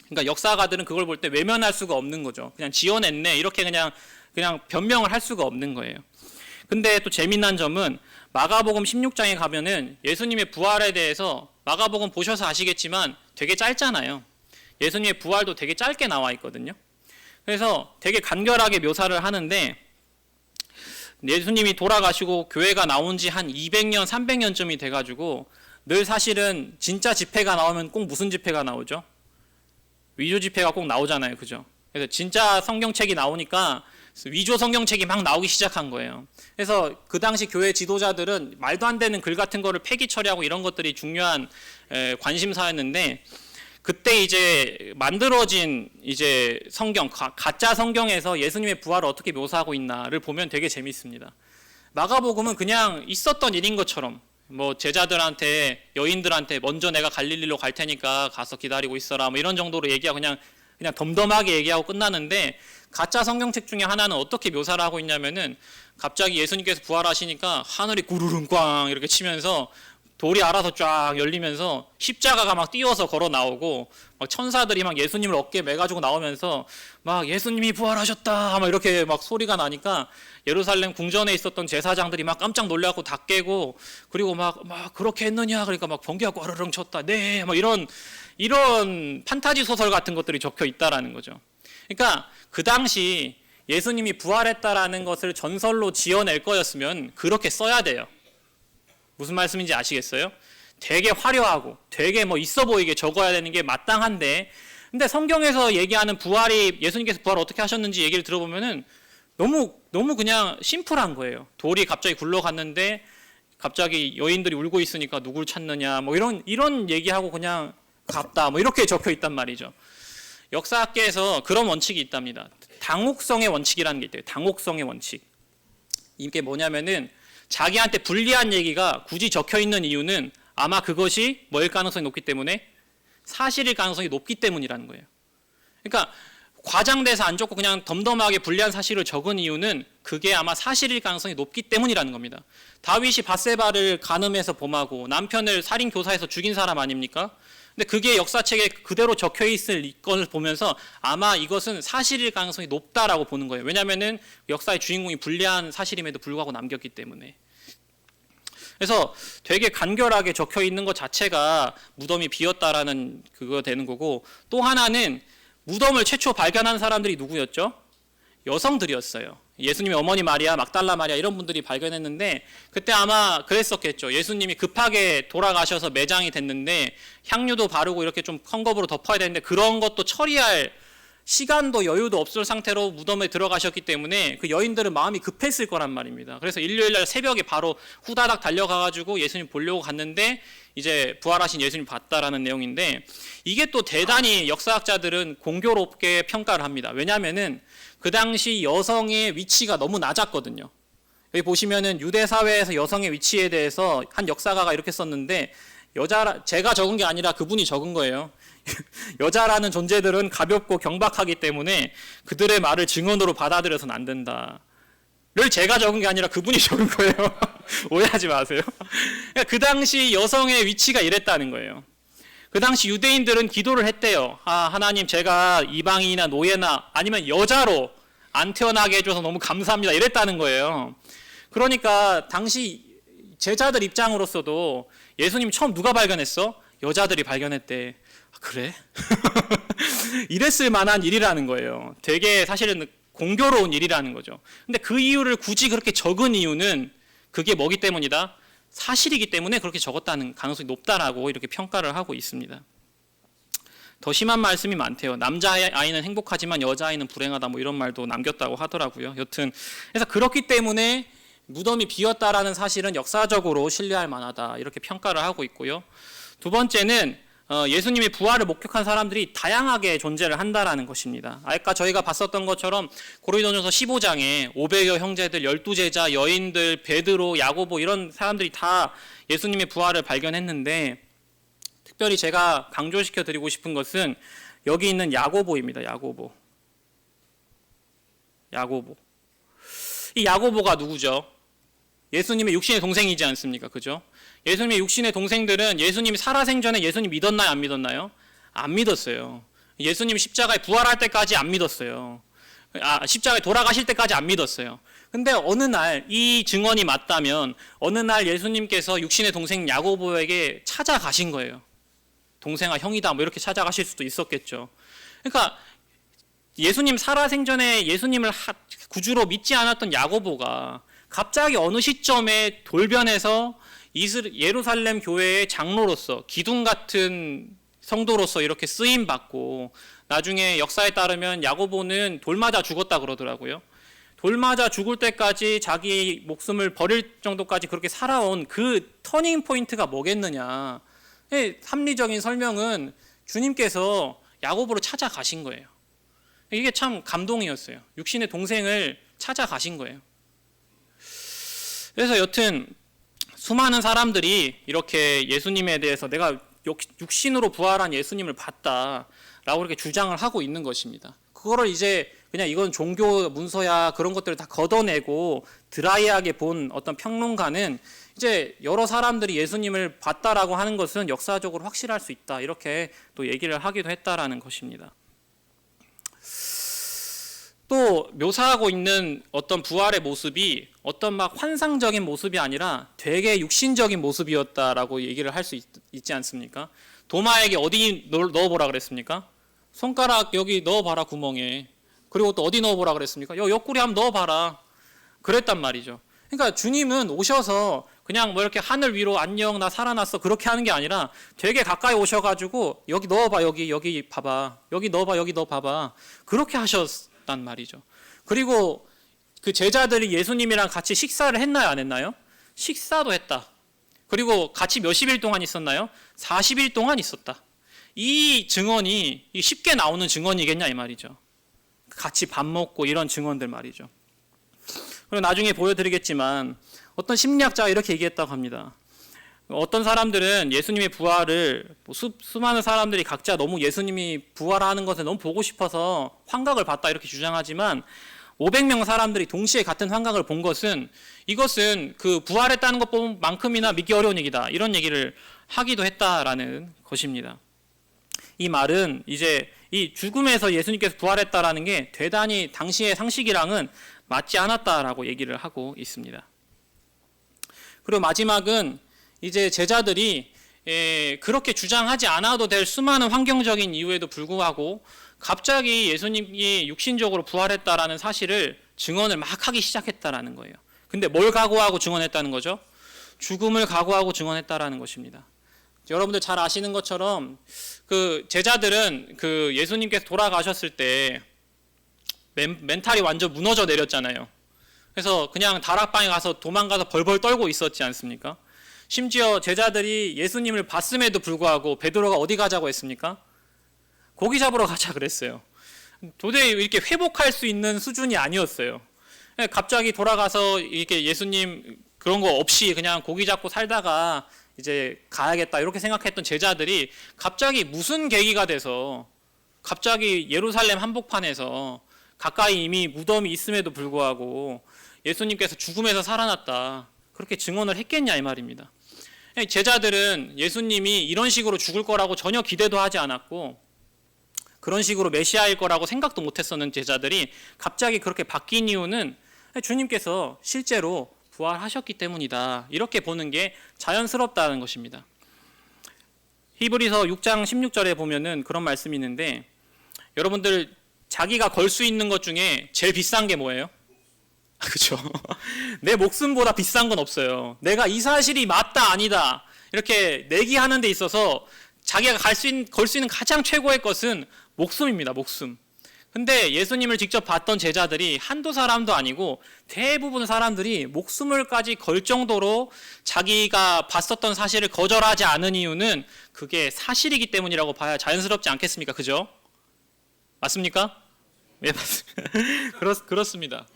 S1: 그러니까 역사가들은 그걸 볼 때 외면할 수가 없는 거죠. 그냥 지어냈네 이렇게 그냥 변명을 할 수가 없는 거예요. 근데 또 재미난 점은 마가복음 16장에 가면은 예수님의 부활에 대해서 마가복음 보셔서 아시겠지만 되게 짧잖아요. 예수님의 부활도 되게 짧게 나와 있거든요. 그래서 되게 간결하게 묘사를 하는데 예수님이 돌아가시고 교회가 나온 지 한 200년, 300년쯤이 돼가지고 늘 사실은 진짜 집회가 나오면 꼭 무슨 집회가 나오죠? 위조 집회가 꼭 나오잖아요. 그죠? 그래서 진짜 성경책이 나오니까 위조 성경책이 막 나오기 시작한 거예요. 그래서 그 당시 교회 지도자들은 말도 안 되는 글 같은 거를 폐기 처리하고 이런 것들이 중요한 관심사였는데 그때 이제 만들어진 이제 성경, 가짜 성경에서 예수님의 부활을 어떻게 묘사하고 있나를 보면 되게 재밌습니다. 마가복음은 그냥 있었던 일인 것처럼 뭐 제자들한테 여인들한테 먼저 내가 갈릴리로 갈 테니까 가서 기다리고 있어라 뭐 이런 정도로 얘기하고 그냥 덤덤하게 얘기하고 끝나는데 가짜 성경책 중에 하나는 어떻게 묘사를 하고 있냐면은 갑자기 예수님께서 부활하시니까 하늘이 구르릉 꽝 이렇게 치면서 돌이 알아서 쫙 열리면서 십자가가 막 뛰어서 걸어 나오고 막 천사들이 막 예수님을 어깨에 매가지고 나오면서 막 예수님이 부활하셨다 막 이렇게 막 소리가 나니까 예루살렘 궁전에 있었던 제사장들이 막 깜짝 놀라고 다 깨고 그리고 막 그렇게 했느냐 그러니까 막 번개가 꽈르릉 쳤다 네 막 이런 판타지 소설 같은 것들이 적혀 있다라는 거죠. 그러니까 그 당시 예수님이 부활했다라는 것을 전설로 지어낼 거였으면 그렇게 써야 돼요. 무슨 말씀인지 아시겠어요? 되게 화려하고 되게 뭐 있어 보이게 적어야 되는 게 마땅한데 근데 성경에서 얘기하는 부활이 예수님께서 부활을 어떻게 하셨는지 얘기를 들어보면은 너무 그냥 심플한 거예요. 돌이 갑자기 굴러갔는데 갑자기 여인들이 울고 있으니까 누굴 찾느냐 뭐 이런 얘기하고 그냥 갔다 뭐 이렇게 적혀 있단 말이죠. 역사학계에서 그런 원칙이 있답니다. 당혹성의 원칙이라는 게 있대요. 당혹성의 원칙. 이게 뭐냐면은 자기한테 불리한 얘기가 굳이 적혀 있는 이유는 아마 그것이 뭐일 가능성이 높기 때문에 사실일 가능성이 높기 때문이라는 거예요. 그러니까 과장돼서 안 적고 그냥 덤덤하게 불리한 사실을 적은 이유는 그게 아마 사실일 가능성이 높기 때문이라는 겁니다. 다윗이 밧세바를 간음해서 범하고 남편을 살인 교사해서 죽인 사람 아닙니까? 근데 그게 역사책에 그대로 적혀 있을 것을 보면서 아마 이것은 사실일 가능성이 높다라고 보는 거예요. 왜냐하면은 역사의 주인공이 불리한 사실임에도 불구하고 남겼기 때문에. 그래서 되게 간결하게 적혀 있는 것 자체가 무덤이 비었다라는 그거 되는 거고 또 하나는 무덤을 최초 발견한 사람들이 누구였죠? 여성들이었어요. 예수님의 어머니 마리아, 막달라 마리아 이런 분들이 발견했는데 그때 아마 그랬었겠죠. 예수님이 급하게 돌아가셔서 매장이 됐는데 향유도 바르고 이렇게 좀 헝겊으로 덮어야 되는데 그런 것도 처리할 시간도 여유도 없을 상태로 무덤에 들어가셨기 때문에 그 여인들은 마음이 급했을 거란 말입니다. 그래서 일요일날 새벽에 바로 후다닥 달려가가지고 예수님 보려고 갔는데 이제 부활하신 예수님 봤다라는 내용인데 이게 또 대단히 역사학자들은 공교롭게 평가를 합니다. 왜냐하면은 그 당시 여성의 위치가 너무 낮았거든요. 여기 보시면은 유대 사회에서 여성의 위치에 대해서 한 역사가가 이렇게 썼는데 제가 적은 게 아니라 그분이 적은 거예요. 여자라는 존재들은 가볍고 경박하기 때문에 그들의 말을 증언으로 받아들여서는 안 된다. 를 제가 적은 게 아니라 그분이 적은 거예요. 오해하지 마세요. 그러니까 그 당시 여성의 위치가 이랬다는 거예요. 그 당시 유대인들은 기도를 했대요. 하나님 제가 이방인이나 노예나 아니면 여자로 안 태어나게 해줘서 너무 감사합니다. 이랬다는 거예요. 그러니까 당시 제자들 입장으로서도 예수님 처음 누가 발견했어? 여자들이 발견했대. 그래? 이랬을 만한 일이라는 거예요. 되게 사실은 공교로운 일이라는 거죠. 근데 그 이유를 굳이 그렇게 적은 이유는 그게 뭐기 때문이다? 사실이기 때문에 그렇게 적었다는 가능성이 높다라고 이렇게 평가를 하고 있습니다. 더 심한 말씀이 많대요. 남자아이는 행복하지만 여자아이는 불행하다 뭐 이런 말도 남겼다고 하더라고요. 여튼 그래서 그렇기 때문에 무덤이 비었다라는 사실은 역사적으로 신뢰할 만하다 이렇게 평가를 하고 있고요. 두 번째는 예수님의 부활을 목격한 사람들이 다양하게 존재를 한다라는 것입니다. 아까 저희가 봤었던 것처럼 고린도전서 15장에 500여 형제들, 12제자, 여인들, 베드로, 야고보 이런 사람들이 다 예수님의 부활을 발견했는데 특별히 제가 강조시켜 드리고 싶은 것은 여기 있는 야고보입니다. 야고보. 야고보. 이 야고보가 누구죠? 예수님의 육신의 동생이지 않습니까? 그죠? 예수님의 육신의 동생들은 예수님이 살아생전에 예수님 믿었나요? 안 믿었나요? 안 믿었어요. 예수님 십자가에 부활할 때까지 안 믿었어요. 십자가에 돌아가실 때까지 안 믿었어요. 근데 어느 날 이 증언이 맞다면 어느 날 예수님께서 육신의 동생 야고보에게 찾아가신 거예요. 동생아, 형이다, 뭐 이렇게 찾아가실 수도 있었겠죠. 그러니까 예수님 살아생전에 예수님을 구주로 믿지 않았던 야고보가 갑자기 어느 시점에 돌변해서 예루살렘 교회의 장로로서, 기둥 같은 성도로서 이렇게 쓰임 받고, 나중에 역사에 따르면 야고보는 돌 맞아 죽었다 그러더라고요. 돌 맞아 죽을 때까지 자기 목숨을 버릴 정도까지 그렇게 살아온 그 터닝 포인트가 뭐겠느냐. 합리적인 설명은 주님께서 야고보를 찾아가신 거예요. 이게 참 감동이었어요. 육신의 동생을 찾아가신 거예요. 그래서 여튼 수많은 사람들이 이렇게 예수님에 대해서 내가 육신으로 부활한 예수님을 봤다라고 이렇게 주장을 하고 있는 것입니다. 그거를 이제 그냥 이건 종교 문서야 그런 것들을 다 걷어내고 드라이하게 본 어떤 평론가는 이제 여러 사람들이 예수님을 봤다라고 하는 것은 역사적으로 확실할 수 있다, 이렇게 또 얘기를 하기도 했다라는 것입니다. 또 묘사하고 있는 어떤 부활의 모습이 어떤 막 환상적인 모습이 아니라 되게 육신적인 모습이었다라고 얘기를 할 수 있지 않습니까? 도마에게 어디 넣어보라 그랬습니까? 손가락 여기 넣어봐라, 구멍에. 그리고 또 어디 넣어보라 그랬습니까? 옆구리 한번 넣어봐라. 그랬단 말이죠. 그러니까 주님은 오셔서 그냥 뭐 이렇게 하늘 위로 안녕 나 살아났어 그렇게 하는 게 아니라 되게 가까이 오셔가지고 여기 넣어봐, 여기 봐봐, 여기 넣어봐, 여기 넣어봐봐, 그렇게 하셨단 말이죠. 그리고 그 제자들이 예수님이랑 같이 식사를 했나요, 안 했나요? 식사도 했다. 그리고 같이 몇십 일 동안 있었나요? 40일 동안 있었다. 이 증언이 쉽게 나오는 증언이겠냐 이 말이죠. 같이 밥 먹고 이런 증언들 말이죠. 그리고 나중에 보여드리겠지만 어떤 심리학자가 이렇게 얘기했다고 합니다. 어떤 사람들은 예수님의 부활을 수많은 사람들이 각자 너무 예수님이 부활하는 것을 너무 보고 싶어서 환각을 봤다 이렇게 주장하지만 500명 사람들이 동시에 같은 환각을 본 것은 이것은 그 부활했다는 것만큼이나 믿기 어려운 얘기다, 이런 얘기를 하기도 했다라는 것입니다. 이 말은 이제 이 죽음에서 예수님께서 부활했다라는 게 대단히 당시의 상식이랑은 맞지 않았다라고 얘기를 하고 있습니다. 그리고 마지막은 이제 제자들이 그렇게 주장하지 않아도 될 수많은 환경적인 이유에도 불구하고 갑자기 예수님이 육신적으로 부활했다라는 사실을 증언을 막 하기 시작했다라는 거예요. 근데 뭘 각오하고 증언했다는 거죠? 죽음을 각오하고 증언했다라는 것입니다. 여러분들 잘 아시는 것처럼 그 제자들은 그 예수님께서 돌아가셨을 때 멘탈이 완전 무너져 내렸잖아요. 그래서 그냥 다락방에 가서 도망가서 벌벌 떨고 있었지 않습니까? 심지어 제자들이 예수님을 봤음에도 불구하고 베드로가 어디 가자고 했습니까? 고기 잡으러 가자 그랬어요. 도저히 이렇게 회복할 수 있는 수준이 아니었어요. 갑자기 돌아가서 이렇게 예수님 그런 거 없이 그냥 고기 잡고 살다가 이제 가야겠다 이렇게 생각했던 제자들이 갑자기 무슨 계기가 돼서 갑자기 예루살렘 한복판에서 가까이 이미 무덤이 있음에도 불구하고 예수님께서 죽음에서 살아났다 그렇게 증언을 했겠냐 이 말입니다. 제자들은 예수님이 이런 식으로 죽을 거라고 전혀 기대도 하지 않았고 그런 식으로 메시아일 거라고 생각도 못했었는 제자들이 갑자기 그렇게 바뀐 이유는 주님께서 실제로 부활하셨기 때문이다, 이렇게 보는 게 자연스럽다는 것입니다. 히브리서 6장 16절에 보면은 그런 말씀이 있는데, 여러분들 자기가 걸 수 있는 것 중에 제일 비싼 게 뭐예요? 그렇죠? 내 목숨보다 비싼 건 없어요. 내가 이 사실이 맞다 아니다 이렇게 내기하는 데 있어서 자기가 걸 수 있는 가장 최고의 것은 목숨입니다. 목숨. 근데 예수님을 직접 봤던 제자들이 한두 사람도 아니고 대부분 사람들이 목숨을까지 걸 정도로 자기가 봤었던 사실을 거절하지 않은 이유는 그게 사실이기 때문이라고 봐야 자연스럽지 않겠습니까? 그죠? 맞습니까? 네, 맞습니다. 그렇습니다.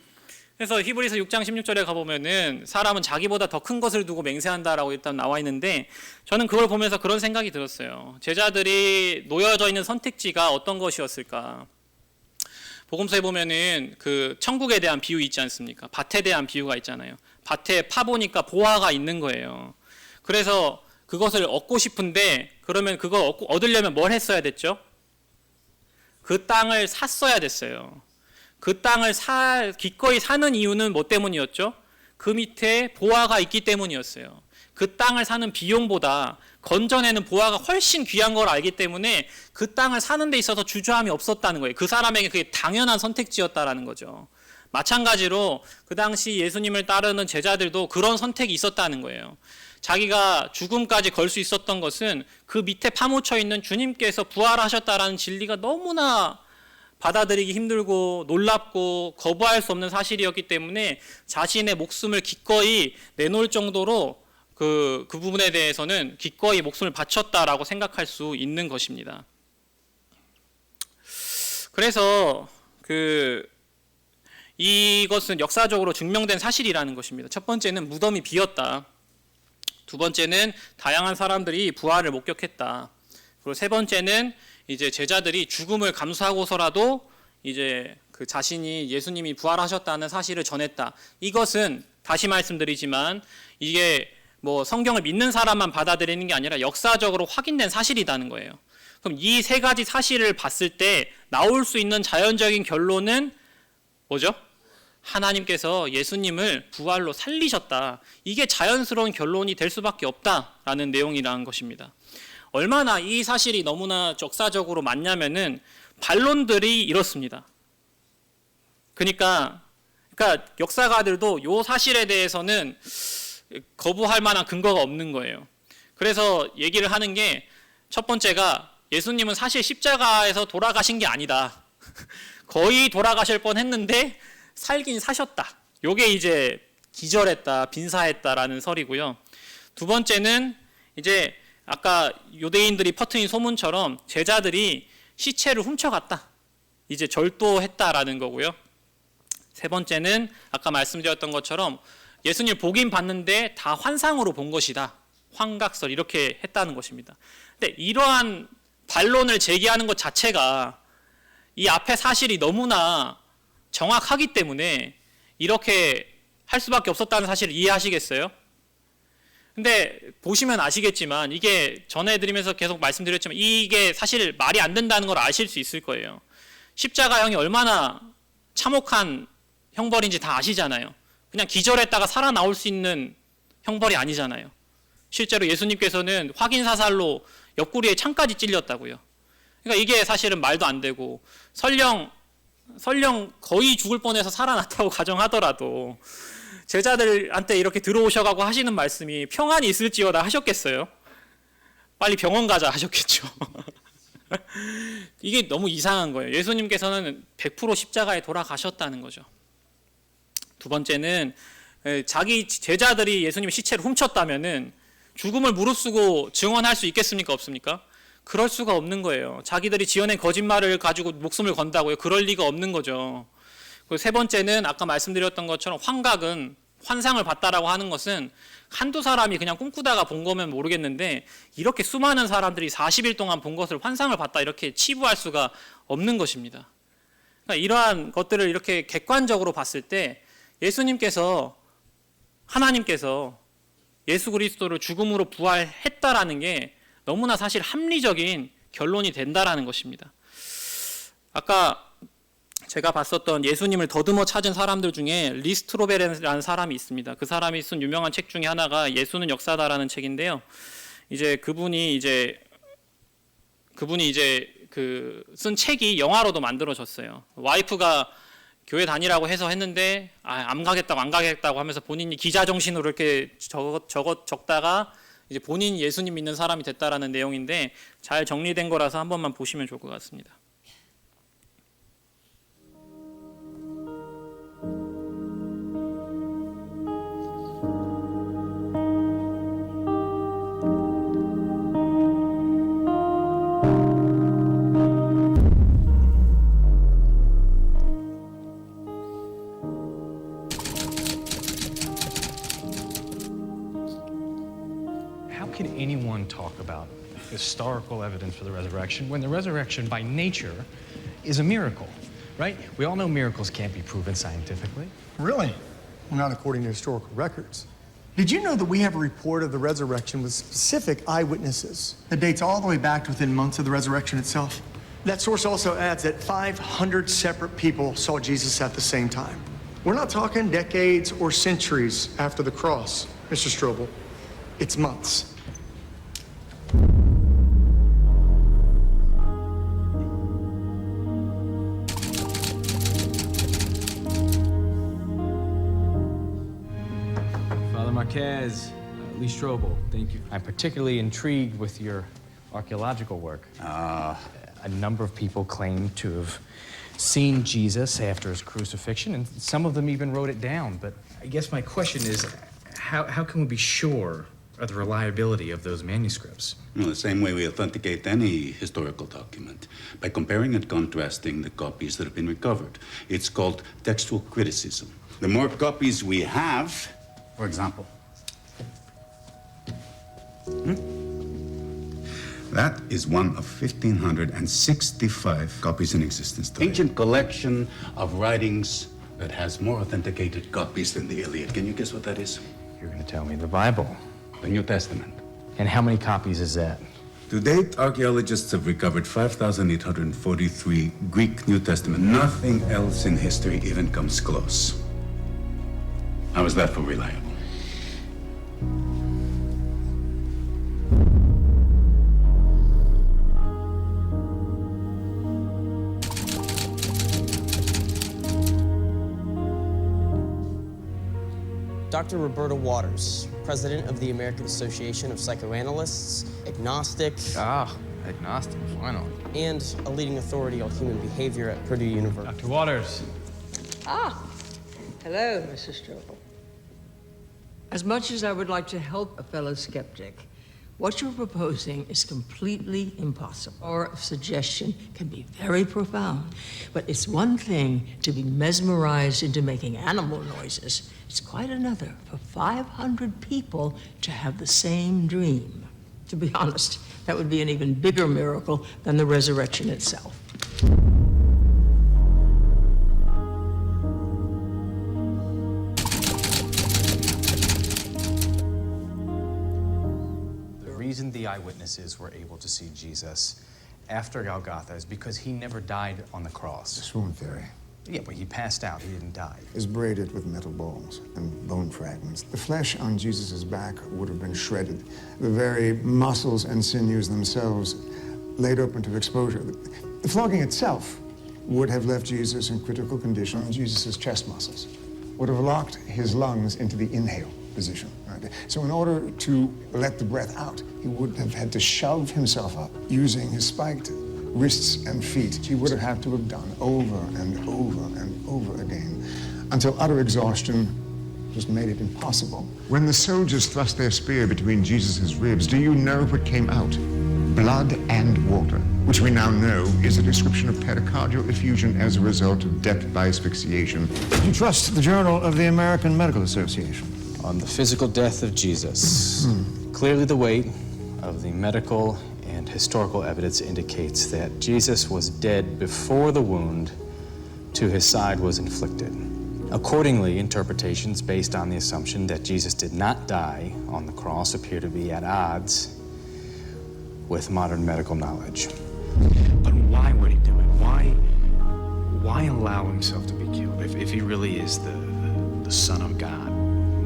S1: 그래서 히브리서 6장 16절에 가보면은 사람은 자기보다 더 큰 것을 두고 맹세한다라고 일단 나와 있는데, 저는 그걸 보면서 그런 생각이 들었어요. 제자들이 놓여져 있는 선택지가 어떤 것이었을까? 복음서에 보면은 그 천국에 대한 비유 있지 않습니까? 밭에 대한 비유가 있잖아요. 밭에 파 보니까 보화가 있는 거예요. 그래서 그것을 얻고 싶은데 그러면 그걸 얻으려면 뭘 했어야 됐죠? 그 땅을 샀어야 됐어요. 그 땅을 기꺼이 사는 이유는 뭐 때문이었죠? 그 밑에 보화가 있기 때문이었어요. 그 땅을 사는 비용보다 건져내는 보화가 훨씬 귀한 걸 알기 때문에 그 땅을 사는 데 있어서 주저함이 없었다는 거예요. 그 사람에게 그게 당연한 선택지였다라는 거죠. 마찬가지로 그 당시 예수님을 따르는 제자들도 그런 선택이 있었다는 거예요. 자기가 죽음까지 걸 수 있었던 것은 그 밑에 파묻혀 있는 주님께서 부활하셨다라는 진리가 너무나 받아들이기 힘들고 놀랍고 거부할 수 없는 사실이었기 때문에 자신의 목숨을 기꺼이 내놓을 정도로 그 부분에 대해서는 기꺼이 목숨을 바쳤다라고 생각할 수 있는 것입니다. 그래서 이것은 역사적으로 증명된 사실이라는 것입니다. 첫 번째는 무덤이 비었다. 두 번째는 다양한 사람들이 부활을 목격했다. 그리고 세 번째는 이제 제자들이 죽음을 감수하고서라도 이제 그 자신이 예수님이 부활하셨다는 사실을 전했다. 이것은 다시 말씀드리지만 이게 뭐 성경을 믿는 사람만 받아들이는 게 아니라 역사적으로 확인된 사실이라는 거예요. 그럼 이 세 가지 사실을 봤을 때 나올 수 있는 자연적인 결론은 뭐죠? 하나님께서 예수님을 부활로 살리셨다. 이게 자연스러운 결론이 될 수밖에 없다라는 내용이라는 것입니다. 얼마나 이 사실이 너무나 역사적으로 맞냐면은 반론들이 이렇습니다. 그러니까 역사가들도 이 사실에 대해서는 거부할 만한 근거가 없는 거예요. 그래서 얘기를 하는 게 첫 번째가 예수님은 사실 십자가에서 돌아가신 게 아니다. 거의 돌아가실 뻔했는데 살긴 사셨다. 요게 이제 기절했다, 빈사했다라는 설이고요. 두 번째는 이제 아까 유대인들이 퍼트린 소문처럼 제자들이 시체를 훔쳐갔다. 이제 절도했다라는 거고요. 세 번째는 아까 말씀드렸던 것처럼 예수님 보긴 봤는데 다 환상으로 본 것이다. 환각설 이렇게 했다는 것입니다. 근데 이러한 반론을 제기하는 것 자체가 이 앞에 사실이 너무나 정확하기 때문에 이렇게 할 수밖에 없었다는 사실을 이해하시겠어요? 근데 보시면 아시겠지만 이게 전해드리면서 계속 말씀드렸지만 이게 사실 말이 안 된다는 걸 아실 수 있을 거예요. 십자가형이 얼마나 참혹한 형벌인지 다 아시잖아요. 그냥 기절했다가 살아나올 수 있는 형벌이 아니잖아요. 실제로 예수님께서는 확인사살로 옆구리에 창까지 찔렸다고요. 그러니까 이게 사실은 말도 안 되고 설령 거의 죽을 뻔해서 살아났다고 가정하더라도 제자들한테 이렇게 들어오셔가고 하시는 말씀이 평안이 있을지어다 하셨겠어요? 빨리 병원 가자 하셨겠죠. 이게 너무 이상한 거예요. 예수님께서는 100% 십자가에 돌아가셨다는 거죠. 두 번째는 자기 제자들이 예수님의 시체를 훔쳤다면은 죽음을 무릅쓰고 증언할 수 있겠습니까? 없습니까? 그럴 수가 없는 거예요. 자기들이 지어낸 거짓말을 가지고 목숨을 건다고요? 그럴 리가 없는 거죠. 그리고 세 번째는 아까 말씀드렸던 것처럼 환각은 환상을 봤다라고 하는 것은 한두 사람이 그냥 꿈꾸다가 본 거면 모르겠는데 이렇게 수많은 사람들이 40일 동안 본 것을 환상을 봤다 이렇게 치부할 수가 없는 것입니다. 그러니까 이러한 것들을 이렇게 객관적으로 봤을 때 하나님께서 예수 그리스도를 죽음으로 부활했다라는 게 너무나 사실 합리적인 결론이 된다라는 것입니다. 아까 제가 봤었던 예수님을 더듬어 찾은 사람들 중에 리스트로베라는 사람이 있습니다. 그 사람이 쓴 유명한 책 중에 하나가 예수는 역사다라는 책인데요. 그분이 쓴 책이 영화로도 만들어졌어요. 와이프가 교회 다니라고 해서 했는데 안 가겠다고 하면서 본인이 기자 정신으로 이렇게 적다가 이제 본인이 예수님 믿는 사람이 됐다라는 내용인데 잘 정리된 거라서 한 번만 보시면 좋을 것 같습니다.
S2: How can anyone talk about historical evidence for the resurrection when the resurrection by nature is a miracle? right? We all know miracles can't be proven scientifically.
S3: Really? Well, not according to historical records. Did you know that we have a report of the resurrection with specific eyewitnesses that dates all the way back to within months of the resurrection itself? That source also adds that 500 separate people saw Jesus at the same time. We're not talking decades or centuries after the cross, Mr. Strobel. It's months.
S2: Father Marquez, Lee Strobel, thank you. I'm particularly intrigued with your archaeological work. A number of people claim to have seen Jesus after his crucifixion, and some of them even wrote it down. But I guess my question is, how can we be sure of the reliability of those manuscripts?
S4: Well, the same way we authenticate any historical document, by comparing and contrasting the copies that have been recovered. It's called textual criticism. The more copies we have, for example, that is one of 1,565 copies in existence today. Ancient collection of writings that has more authenticated copies than the Iliad. Can you guess what that is?
S2: You're going to tell me the Bible.
S4: The New Testament.
S2: And how many copies is that?
S4: To date, archaeologists have recovered 5,843 Greek New Testament. Nothing else in history even comes close. How is that for reliable?
S5: Dr. Roberta Waters, president of the American Association of Psychoanalysts, agnostic,
S2: Agnostic, why not?
S5: and a leading authority on human behavior at Purdue University.
S2: Dr. Waters.
S6: Hello, Mrs. Strobel. As much as I would like to help a fellow skeptic, what you're proposing is completely impossible. Or suggestion can be very profound, but it's one thing to be mesmerized into making animal noises. It's quite another for 500 people to have the same dream. To be honest, that would be an even bigger miracle than the resurrection itself.
S2: The reason the eyewitnesses were able to see Jesus after Golgotha is because he never died on the cross.
S7: Swan theory
S2: Yeah, but he passed out. He didn't die.
S7: is braided with metal balls and bone fragments. The flesh on Jesus' back would have been shredded. The very muscles and sinews themselves laid open to exposure. The flogging itself would have left Jesus in critical condition. Jesus' chest muscles would have locked his lungs into the inhale position. Right? So in order to let the breath out, he would have had to shove himself up using his spiked wrists and feet. He would have had to have done over and over and over again until utter exhaustion just made it impossible.
S8: When the soldiers thrust their spear between Jesus' ribs, do you know what came out? Blood and water, which we now know is a description of pericardial effusion as a result of death by asphyxiation.
S7: Do you trust the Journal of the American Medical Association?
S2: On the physical death of Jesus, clearly the weight of the medical and historical evidence indicates that Jesus was dead before the wound to his side was inflicted. Accordingly, interpretations based on the assumption that Jesus did not die on the cross appear to be at odds with modern medical knowledge. But why would he do it? Why allow himself to be killed? If he really is the Son of God,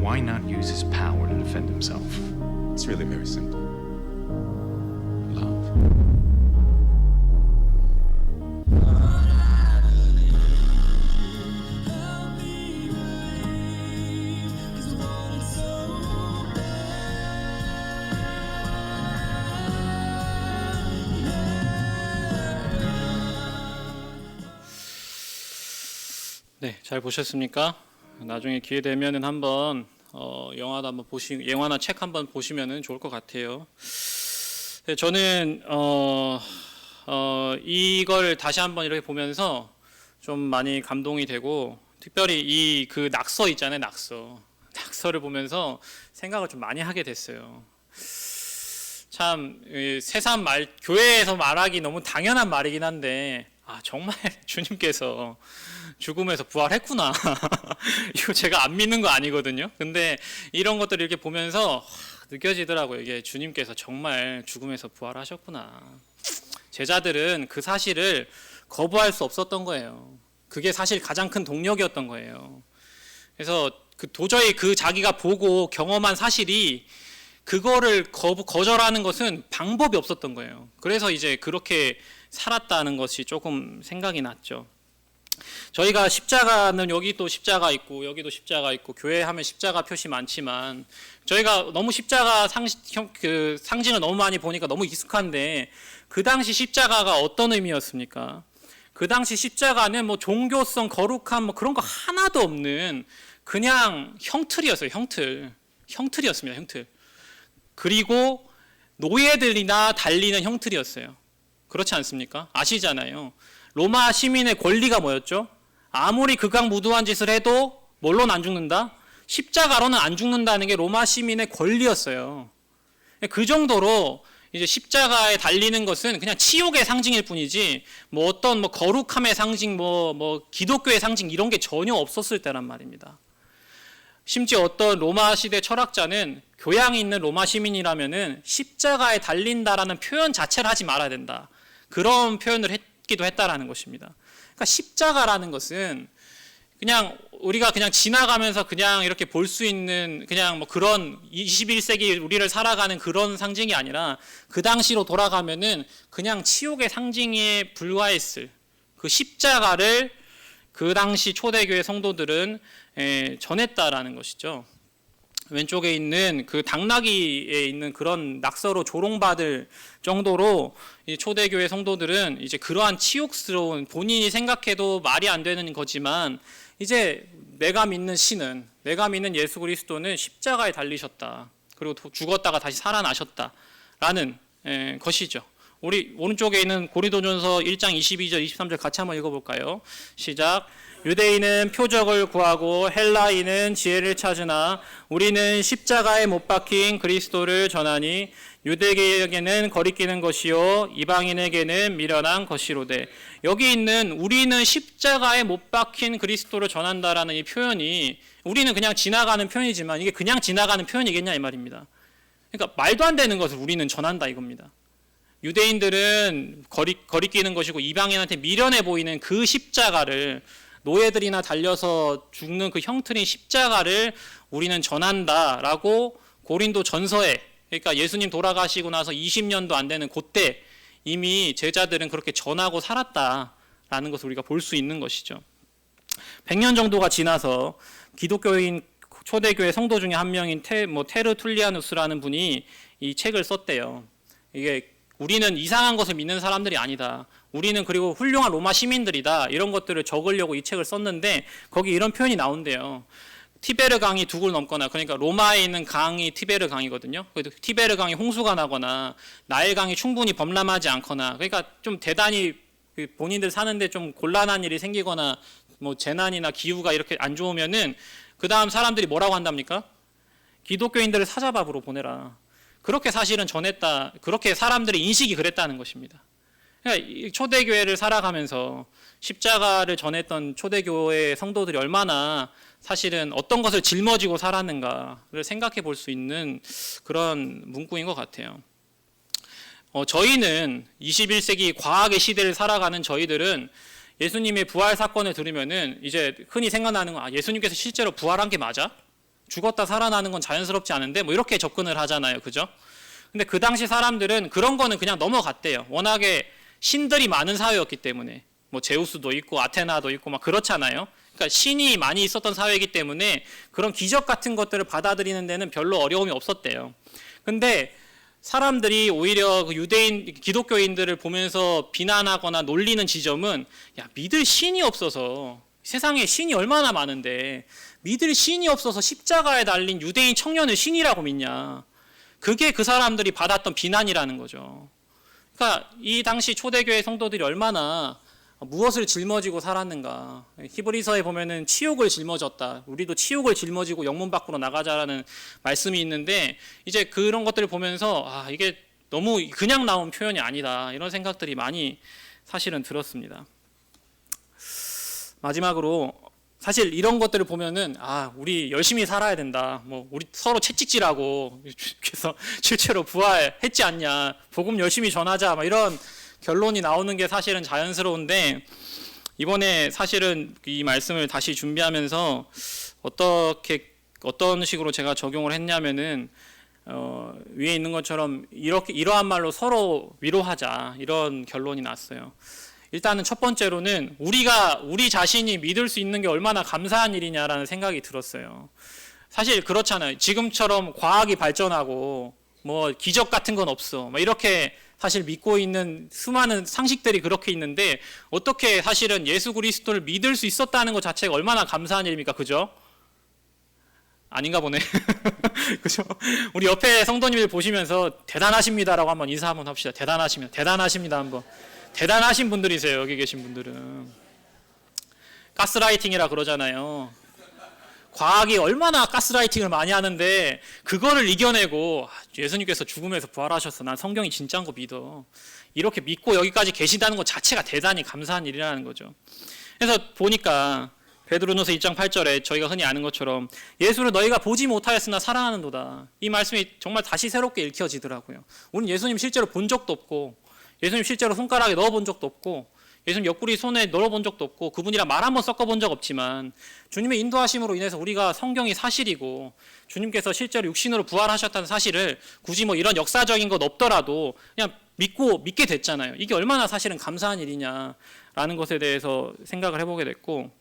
S2: why not use his power to defend himself?
S4: It's really very simple. Love.
S1: 네, 잘 보셨습니까? 나중에 기회 되면은 한번 영화도 한번 영화나 책 한번 보시면은 좋을 것 같아요. 네, 저는 이걸 다시 한번 이렇게 보면서 좀 많이 감동이 되고, 특별히 이 그 낙서 있잖아요, 낙서를 보면서 생각을 좀 많이 하게 됐어요. 참 세상 교회에서 말하기 너무 당연한 말이긴 한데 아, 정말 주님께서 죽음에서 부활했구나. 이거 제가 안 믿는 거 아니거든요. 근데 이런 것들을 이렇게 보면서 느껴지더라고요. 이게 주님께서 정말 죽음에서 부활하셨구나. 제자들은 그 사실을 거부할 수 없었던 거예요. 그게 사실 가장 큰 동력이었던 거예요. 그래서 도저히 자기가 보고 경험한 사실이 그거를 거절하는 것은 방법이 없었던 거예요. 그래서 이제 그렇게 살았다는 것이 조금 생각이 났죠. 저희가 십자가는 여기 또 십자가 있고 여기도 십자가 있고 교회 하면 십자가 표시 많지만 저희가 너무 십자가 상징을 너무 많이 보니까 너무 익숙한데 그 당시 십자가가 어떤 의미였습니까? 그 당시 십자가는 뭐 종교성, 거룩함 뭐 그런 거 하나도 없는 그냥 형틀이었어요. 형틀이었습니다. 형틀. 그리고 노예들이나 달리는 형틀이었어요. 그렇지 않습니까? 아시잖아요. 로마 시민의 권리가 뭐였죠? 아무리 극악무도한 짓을 해도 뭘로는 안 죽는다? 십자가로는 안 죽는다는 게 로마 시민의 권리였어요. 그 정도로 이제 십자가에 달리는 것은 그냥 치욕의 상징일 뿐이지 뭐 어떤 뭐 거룩함의 상징, 뭐 기독교의 상징 이런 게 전혀 없었을 때란 말입니다. 심지어 어떤 로마 시대 철학자는 교양이 있는 로마 시민이라면은 십자가에 달린다라는 표현 자체를 하지 말아야 된다. 그런 표현을 했기도 했다라는 것입니다. 그러니까 십자가라는 것은 그냥 우리가 그냥 지나가면서 그냥 이렇게 볼 수 있는 그냥 뭐 그런 21세기 우리를 살아가는 그런 상징이 아니라 그 당시로 돌아가면은 그냥 치욕의 상징에 불과했을 그 십자가를 그 당시 초대교회 성도들은 전했다라는 것이죠. 왼쪽에 있는 그 당나귀에 있는 그런 낙서로 조롱받을 정도로 이 초대교회 성도들은 이제 그러한 치욕스러운 본인이 생각해도 말이 안 되는 거지만 이제 내가 믿는 신은 내가 믿는 예수 그리스도는 십자가에 달리셨다. 그리고 죽었다가 다시 살아나셨다라는 것이죠. 우리 오른쪽에 있는 고린도전서 1장 22절 23절 같이 한번 읽어볼까요? 시작. 유대인은 표적을 구하고 헬라인은 지혜를 찾으나 우리는 십자가에 못 박힌 그리스도를 전하니 유대인에게는 거리끼는 것이요 이방인에게는 미련한 것이로되. 여기 있는 우리는 십자가에 못 박힌 그리스도를 전한다라는 이 표현이 우리는 그냥 지나가는 표현이지만 이게 그냥 지나가는 표현이겠냐 이 말입니다. 그러니까 말도 안 되는 것을 우리는 전한다 이겁니다. 유대인들은 거리끼는 것이고 이방인한테 미련해 보이는 그 십자가를 노예들이나 달려서 죽는 그 형틀인 십자가를 우리는 전한다라고 고린도 전서에 그러니까 예수님 돌아가시고 나서 20년도 안 되는 그때 이미 제자들은 그렇게 전하고 살았다라는 것을 우리가 볼 수 있는 것이죠. 100년 정도가 지나서 기독교인 초대교회 성도 중에 한 명인 테르툴리아누스라는 분이 이 책을 썼대요. 이게 우리는 이상한 것을 믿는 사람들이 아니다. 우리는 그리고 훌륭한 로마 시민들이다. 이런 것들을 적으려고 이 책을 썼는데 거기 이런 표현이 나온대요. 티베르 강이 2굴 넘거나 그러니까 로마에 있는 강이 티베르 강이거든요. 티베르 강이 홍수가 나거나 나일 강이 충분히 범람하지 않거나 그러니까 좀 대단히 본인들 사는데 좀 곤란한 일이 생기거나 뭐 재난이나 기후가 이렇게 안 좋으면은 그 다음 사람들이 뭐라고 한답니까? 기독교인들을 사자밥으로 보내라. 그렇게 사실은 전했다. 그렇게 사람들의 인식이 그랬다는 것입니다. 그러니까 초대교회를 살아가면서 십자가를 전했던 초대교회 성도들이 얼마나 사실은 어떤 것을 짊어지고 살았는가를 생각해 볼 수 있는 그런 문구인 것 같아요. 저희는 21세기 과학의 시대를 살아가는 저희들은 예수님의 부활 사건을 들으면은 이제 흔히 생각나는 건 예수님께서 실제로 부활한 게 맞아? 죽었다 살아나는 건 자연스럽지 않은데 뭐 이렇게 접근을 하잖아요. 그죠? 근데 그 당시 사람들은 그런 거는 그냥 넘어갔대요. 워낙에 신들이 많은 사회였기 때문에 뭐 제우스도 있고 아테나도 있고 막 그렇잖아요. 그러니까 신이 많이 있었던 사회이기 때문에 그런 기적 같은 것들을 받아들이는 데는 별로 어려움이 없었대요. 근데 사람들이 오히려 그 유대인 기독교인들을 보면서 비난하거나 놀리는 지점은 야, 믿을 신이 없어서 세상에 신이 얼마나 많은데 믿을 신이 없어서 십자가에 달린 유대인 청년을 신이라고 믿냐. 그게 그 사람들이 받았던 비난이라는 거죠. 그러니까 이 당시 초대교회 성도들이 얼마나 무엇을 짊어지고 살았는가. 히브리서에 보면은 치욕을 짊어졌다. 우리도 치욕을 짊어지고 영문 밖으로 나가자라는 말씀이 있는데 이제 그런 것들을 보면서 이게 너무 그냥 나온 표현이 아니다. 이런 생각들이 많이 사실은 들었습니다. 마지막으로 사실 이런 것들을 보면은 우리 열심히 살아야 된다. 뭐 우리 서로 채찍질하고 그래서 실제로 부활했지 않냐. 복음 열심히 전하자. 막 이런 결론이 나오는 게 사실은 자연스러운데 이번에 사실은 이 말씀을 다시 준비하면서 어떤 식으로 제가 적용을 했냐면은 위에 있는 것처럼 이러한 말로 서로 위로하자 이런 결론이 났어요. 일단은 첫 번째로는 우리 자신이 믿을 수 있는 게 얼마나 감사한 일이냐라는 생각이 들었어요. 사실 그렇잖아요. 지금처럼 과학이 발전하고 뭐 기적 같은 건 없어. 이렇게 사실 믿고 있는 수많은 상식들이 그렇게 있는데 어떻게 사실은 예수 그리스도를 믿을 수 있었다는 것 자체가 얼마나 감사한 일입니까? 그죠? 아닌가 보네. 그죠? 우리 옆에 성도님들 보시면서 대단하십니다라고 한번 인사 한번 합시다. 대단하십니다 한번. 대단하신 분들이세요. 여기 계신 분들은. 가스라이팅이라 그러잖아요. 과학이 얼마나 가스라이팅을 많이 하는데 그거를 이겨내고 예수님께서 죽음에서 부활하셨어. 난 성경이 진짜인 거 믿어. 이렇게 믿고 여기까지 계신다는 것 자체가 대단히 감사한 일이라는 거죠. 그래서 보니까 베드로전서 2장 8절에 저희가 흔히 아는 것처럼 예수를 너희가 보지 못하였으나 사랑하는도다. 이 말씀이 정말 다시 새롭게 읽혀지더라고요. 우리는 예수님 실제로 본 적도 없고 예수님 실제로 손가락에 넣어본 적도 없고 예수님 옆구리 손에 넣어본 적도 없고 그분이랑 말 한번 섞어본 적 없지만 주님의 인도하심으로 인해서 우리가 성경이 사실이고 주님께서 실제로 육신으로 부활하셨다는 사실을 굳이 뭐 이런 역사적인 것 없더라도 그냥 믿게 됐잖아요. 이게 얼마나 사실은 감사한 일이냐라는 것에 대해서 생각을 해보게 됐고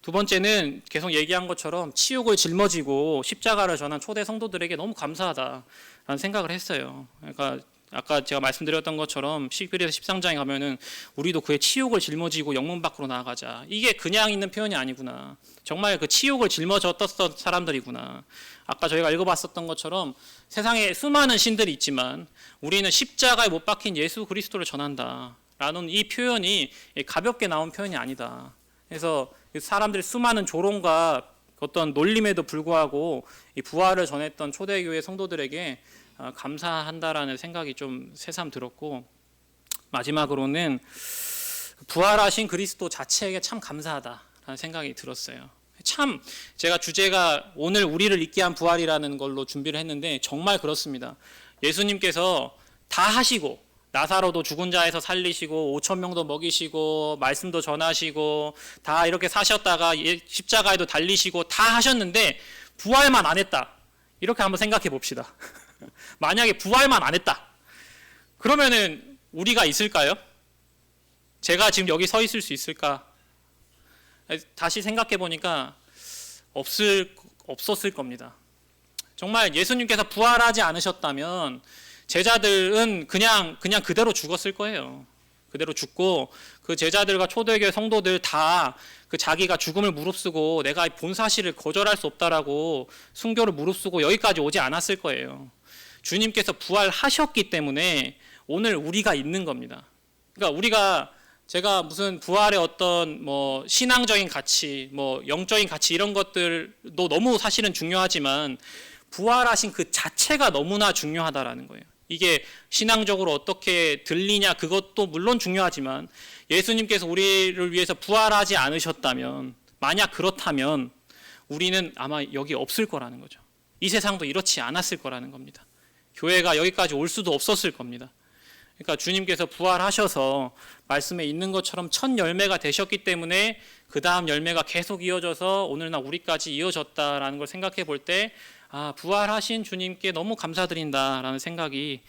S1: 두 번째는 계속 얘기한 것처럼 치욕을 짊어지고 십자가를 전한 초대 성도들에게 너무 감사하다라는 생각을 했어요. 그러니까 아까 제가 말씀드렸던 것처럼 11에서 13장에 가면은 우리도 그의 치욕을 짊어지고 영문 밖으로 나아가자. 이게 그냥 있는 표현이 아니구나. 정말 그 치욕을 짊어졌던 사람들이구나. 아까 저희가 읽어봤었던 것처럼 세상에 수많은 신들이 있지만 우리는 십자가에 못 박힌 예수 그리스도를 전한다라는 이 표현이 가볍게 나온 표현이 아니다. 그래서 사람들이 수많은 조롱과 어떤 놀림에도 불구하고 이 부활을 전했던 초대교회 성도들에게 감사한다라는 생각이 좀 새삼 들었고 마지막으로는 부활하신 그리스도 자체에게 참 감사하다라는 생각이 들었어요. 참 제가 주제가 오늘 우리를 있게 한 부활이라는 걸로 준비를 했는데 정말 그렇습니다. 예수님께서 다 하시고 나사로도 죽은 자에서 살리시고 5,000명도 먹이시고 말씀도 전하시고 다 이렇게 사셨다가 십자가에도 달리시고 다 하셨는데 부활만 안 했다. 이렇게 한번 생각해 봅시다. 만약에 부활만 안 했다. 그러면은 우리가 있을까요? 제가 지금 여기 서 있을 수 있을까? 다시 생각해 보니까 없었을 겁니다. 정말 예수님께서 부활하지 않으셨다면 제자들은 그냥 그대로 죽었을 거예요. 그대로 죽고 그 제자들과 초대교회 성도들 다 그 자기가 죽음을 무릅쓰고 내가 본 사실을 거절할 수 없다라고 순교를 무릅쓰고 여기까지 오지 않았을 거예요. 주님께서 부활하셨기 때문에 오늘 우리가 있는 겁니다. 그러니까 제가 무슨 부활의 어떤 뭐 신앙적인 가치, 뭐 영적인 가치 이런 것들도 너무 사실은 중요하지만 부활하신 그 자체가 너무나 중요하다라는 거예요. 이게 신앙적으로 어떻게 들리냐 그것도 물론 중요하지만 예수님께서 우리를 위해서 부활하지 않으셨다면 만약 그렇다면 우리는 아마 여기 없을 거라는 거죠. 이 세상도 이렇지 않았을 거라는 겁니다. 교회가 여기까지 올 수도 없었을 겁니다. 그러니까 주님께서 부활하셔서 말씀에 있는 것처럼 첫 열매가 되셨기 때문에 그 다음 열매가 계속 이어져서 오늘날 우리까지 이어졌다라는 걸 생각해 볼 때 부활하신 주님께 너무 감사드린다라는 생각이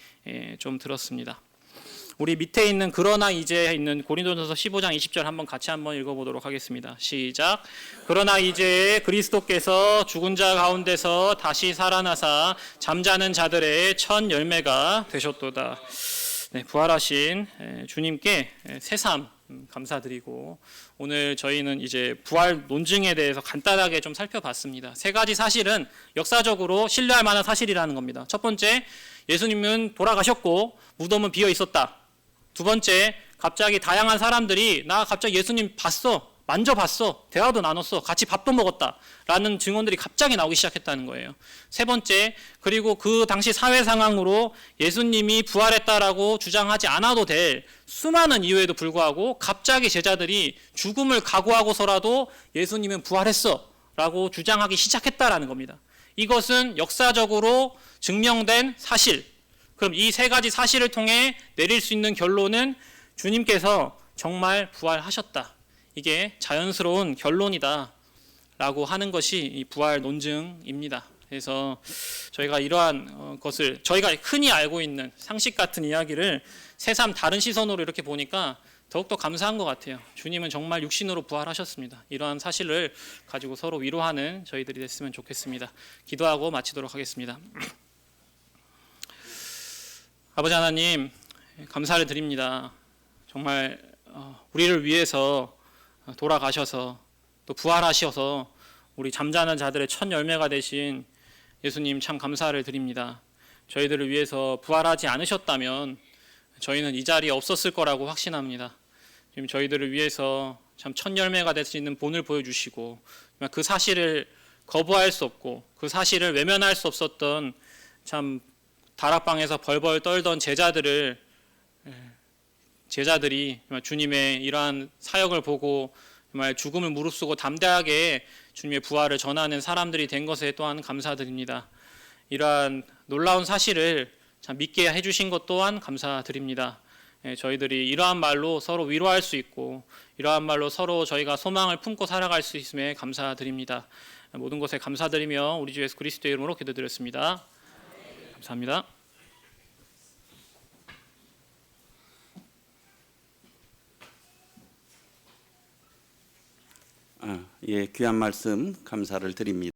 S1: 좀 들었습니다. 우리 밑에 있는 그러나 이제 있는 고린도전서 15장 20절 한번 같이 한번 읽어보도록 하겠습니다. 시작. 그러나 이제 그리스도께서 죽은 자 가운데서 다시 살아나사 잠자는 자들의 첫 열매가 되셨도다. 네, 부활하신 주님께 새삼 감사드리고 오늘 저희는 이제 부활 논증에 대해서 간단하게 좀 살펴봤습니다. 세 가지 사실은 역사적으로 신뢰할 만한 사실이라는 겁니다. 첫 번째, 예수님은 돌아가셨고 무덤은 비어 있었다. 두 번째, 갑자기 다양한 사람들이 나 갑자기 예수님 봤어. 만져봤어, 대화도 나눴어, 같이 밥도 먹었다라는 증언들이 갑자기 나오기 시작했다는 거예요. 세 번째, 그리고 그 당시 사회 상황으로 예수님이 부활했다라고 주장하지 않아도 될 수많은 이유에도 불구하고 갑자기 제자들이 죽음을 각오하고서라도 예수님은 부활했어라고 주장하기 시작했다라는 겁니다. 이것은 역사적으로 증명된 사실. 그럼 이 세 가지 사실을 통해 내릴 수 있는 결론은 주님께서 정말 부활하셨다. 이게 자연스러운 결론이다 라고 하는 것이 이 부활 논증입니다. 그래서 저희가 이러한 것을 저희가 흔히 알고 있는 상식 같은 이야기를 새삼 다른 시선으로 이렇게 보니까 더욱더 감사한 것 같아요. 주님은 정말 육신으로 부활하셨습니다. 이러한 사실을 가지고 서로 위로하는 저희들이 됐으면 좋겠습니다. 기도하고 마치도록 하겠습니다. 아버지 하나님, 감사를 드립니다. 정말 우리를 위해서 돌아가셔서 또 부활하셔서 우리 잠자는 자들의 첫 열매가 되신 예수님 참 감사를 드립니다. 저희들을 위해서 부활하지 않으셨다면 저희는 이 자리에 없었을 거라고 확신합니다. 지금 저희들을 위해서 참 첫 열매가 될 수 있는 본을 보여주시고 그 사실을 거부할 수 없고 그 사실을 외면할 수 없었던 참 다락방에서 벌벌 떨던 제자들이 정말 주님의 이러한 사역을 보고 정말 죽음을 무릅쓰고 담대하게 주님의 부활을 전하는 사람들이 된 것에 또한 감사드립니다. 이러한 놀라운 사실을 참 믿게 해주신 것 또한 감사드립니다. 저희들이 이러한 말로 서로 위로할 수 있고 이러한 말로 서로 저희가 소망을 품고 살아갈 수 있음에 감사드립니다. 모든 것에 감사드리며 우리 주 예수 그리스도의 이름으로 기도드렸습니다. 감사합니다.
S9: 예, 귀한 말씀 감사를 드립니다.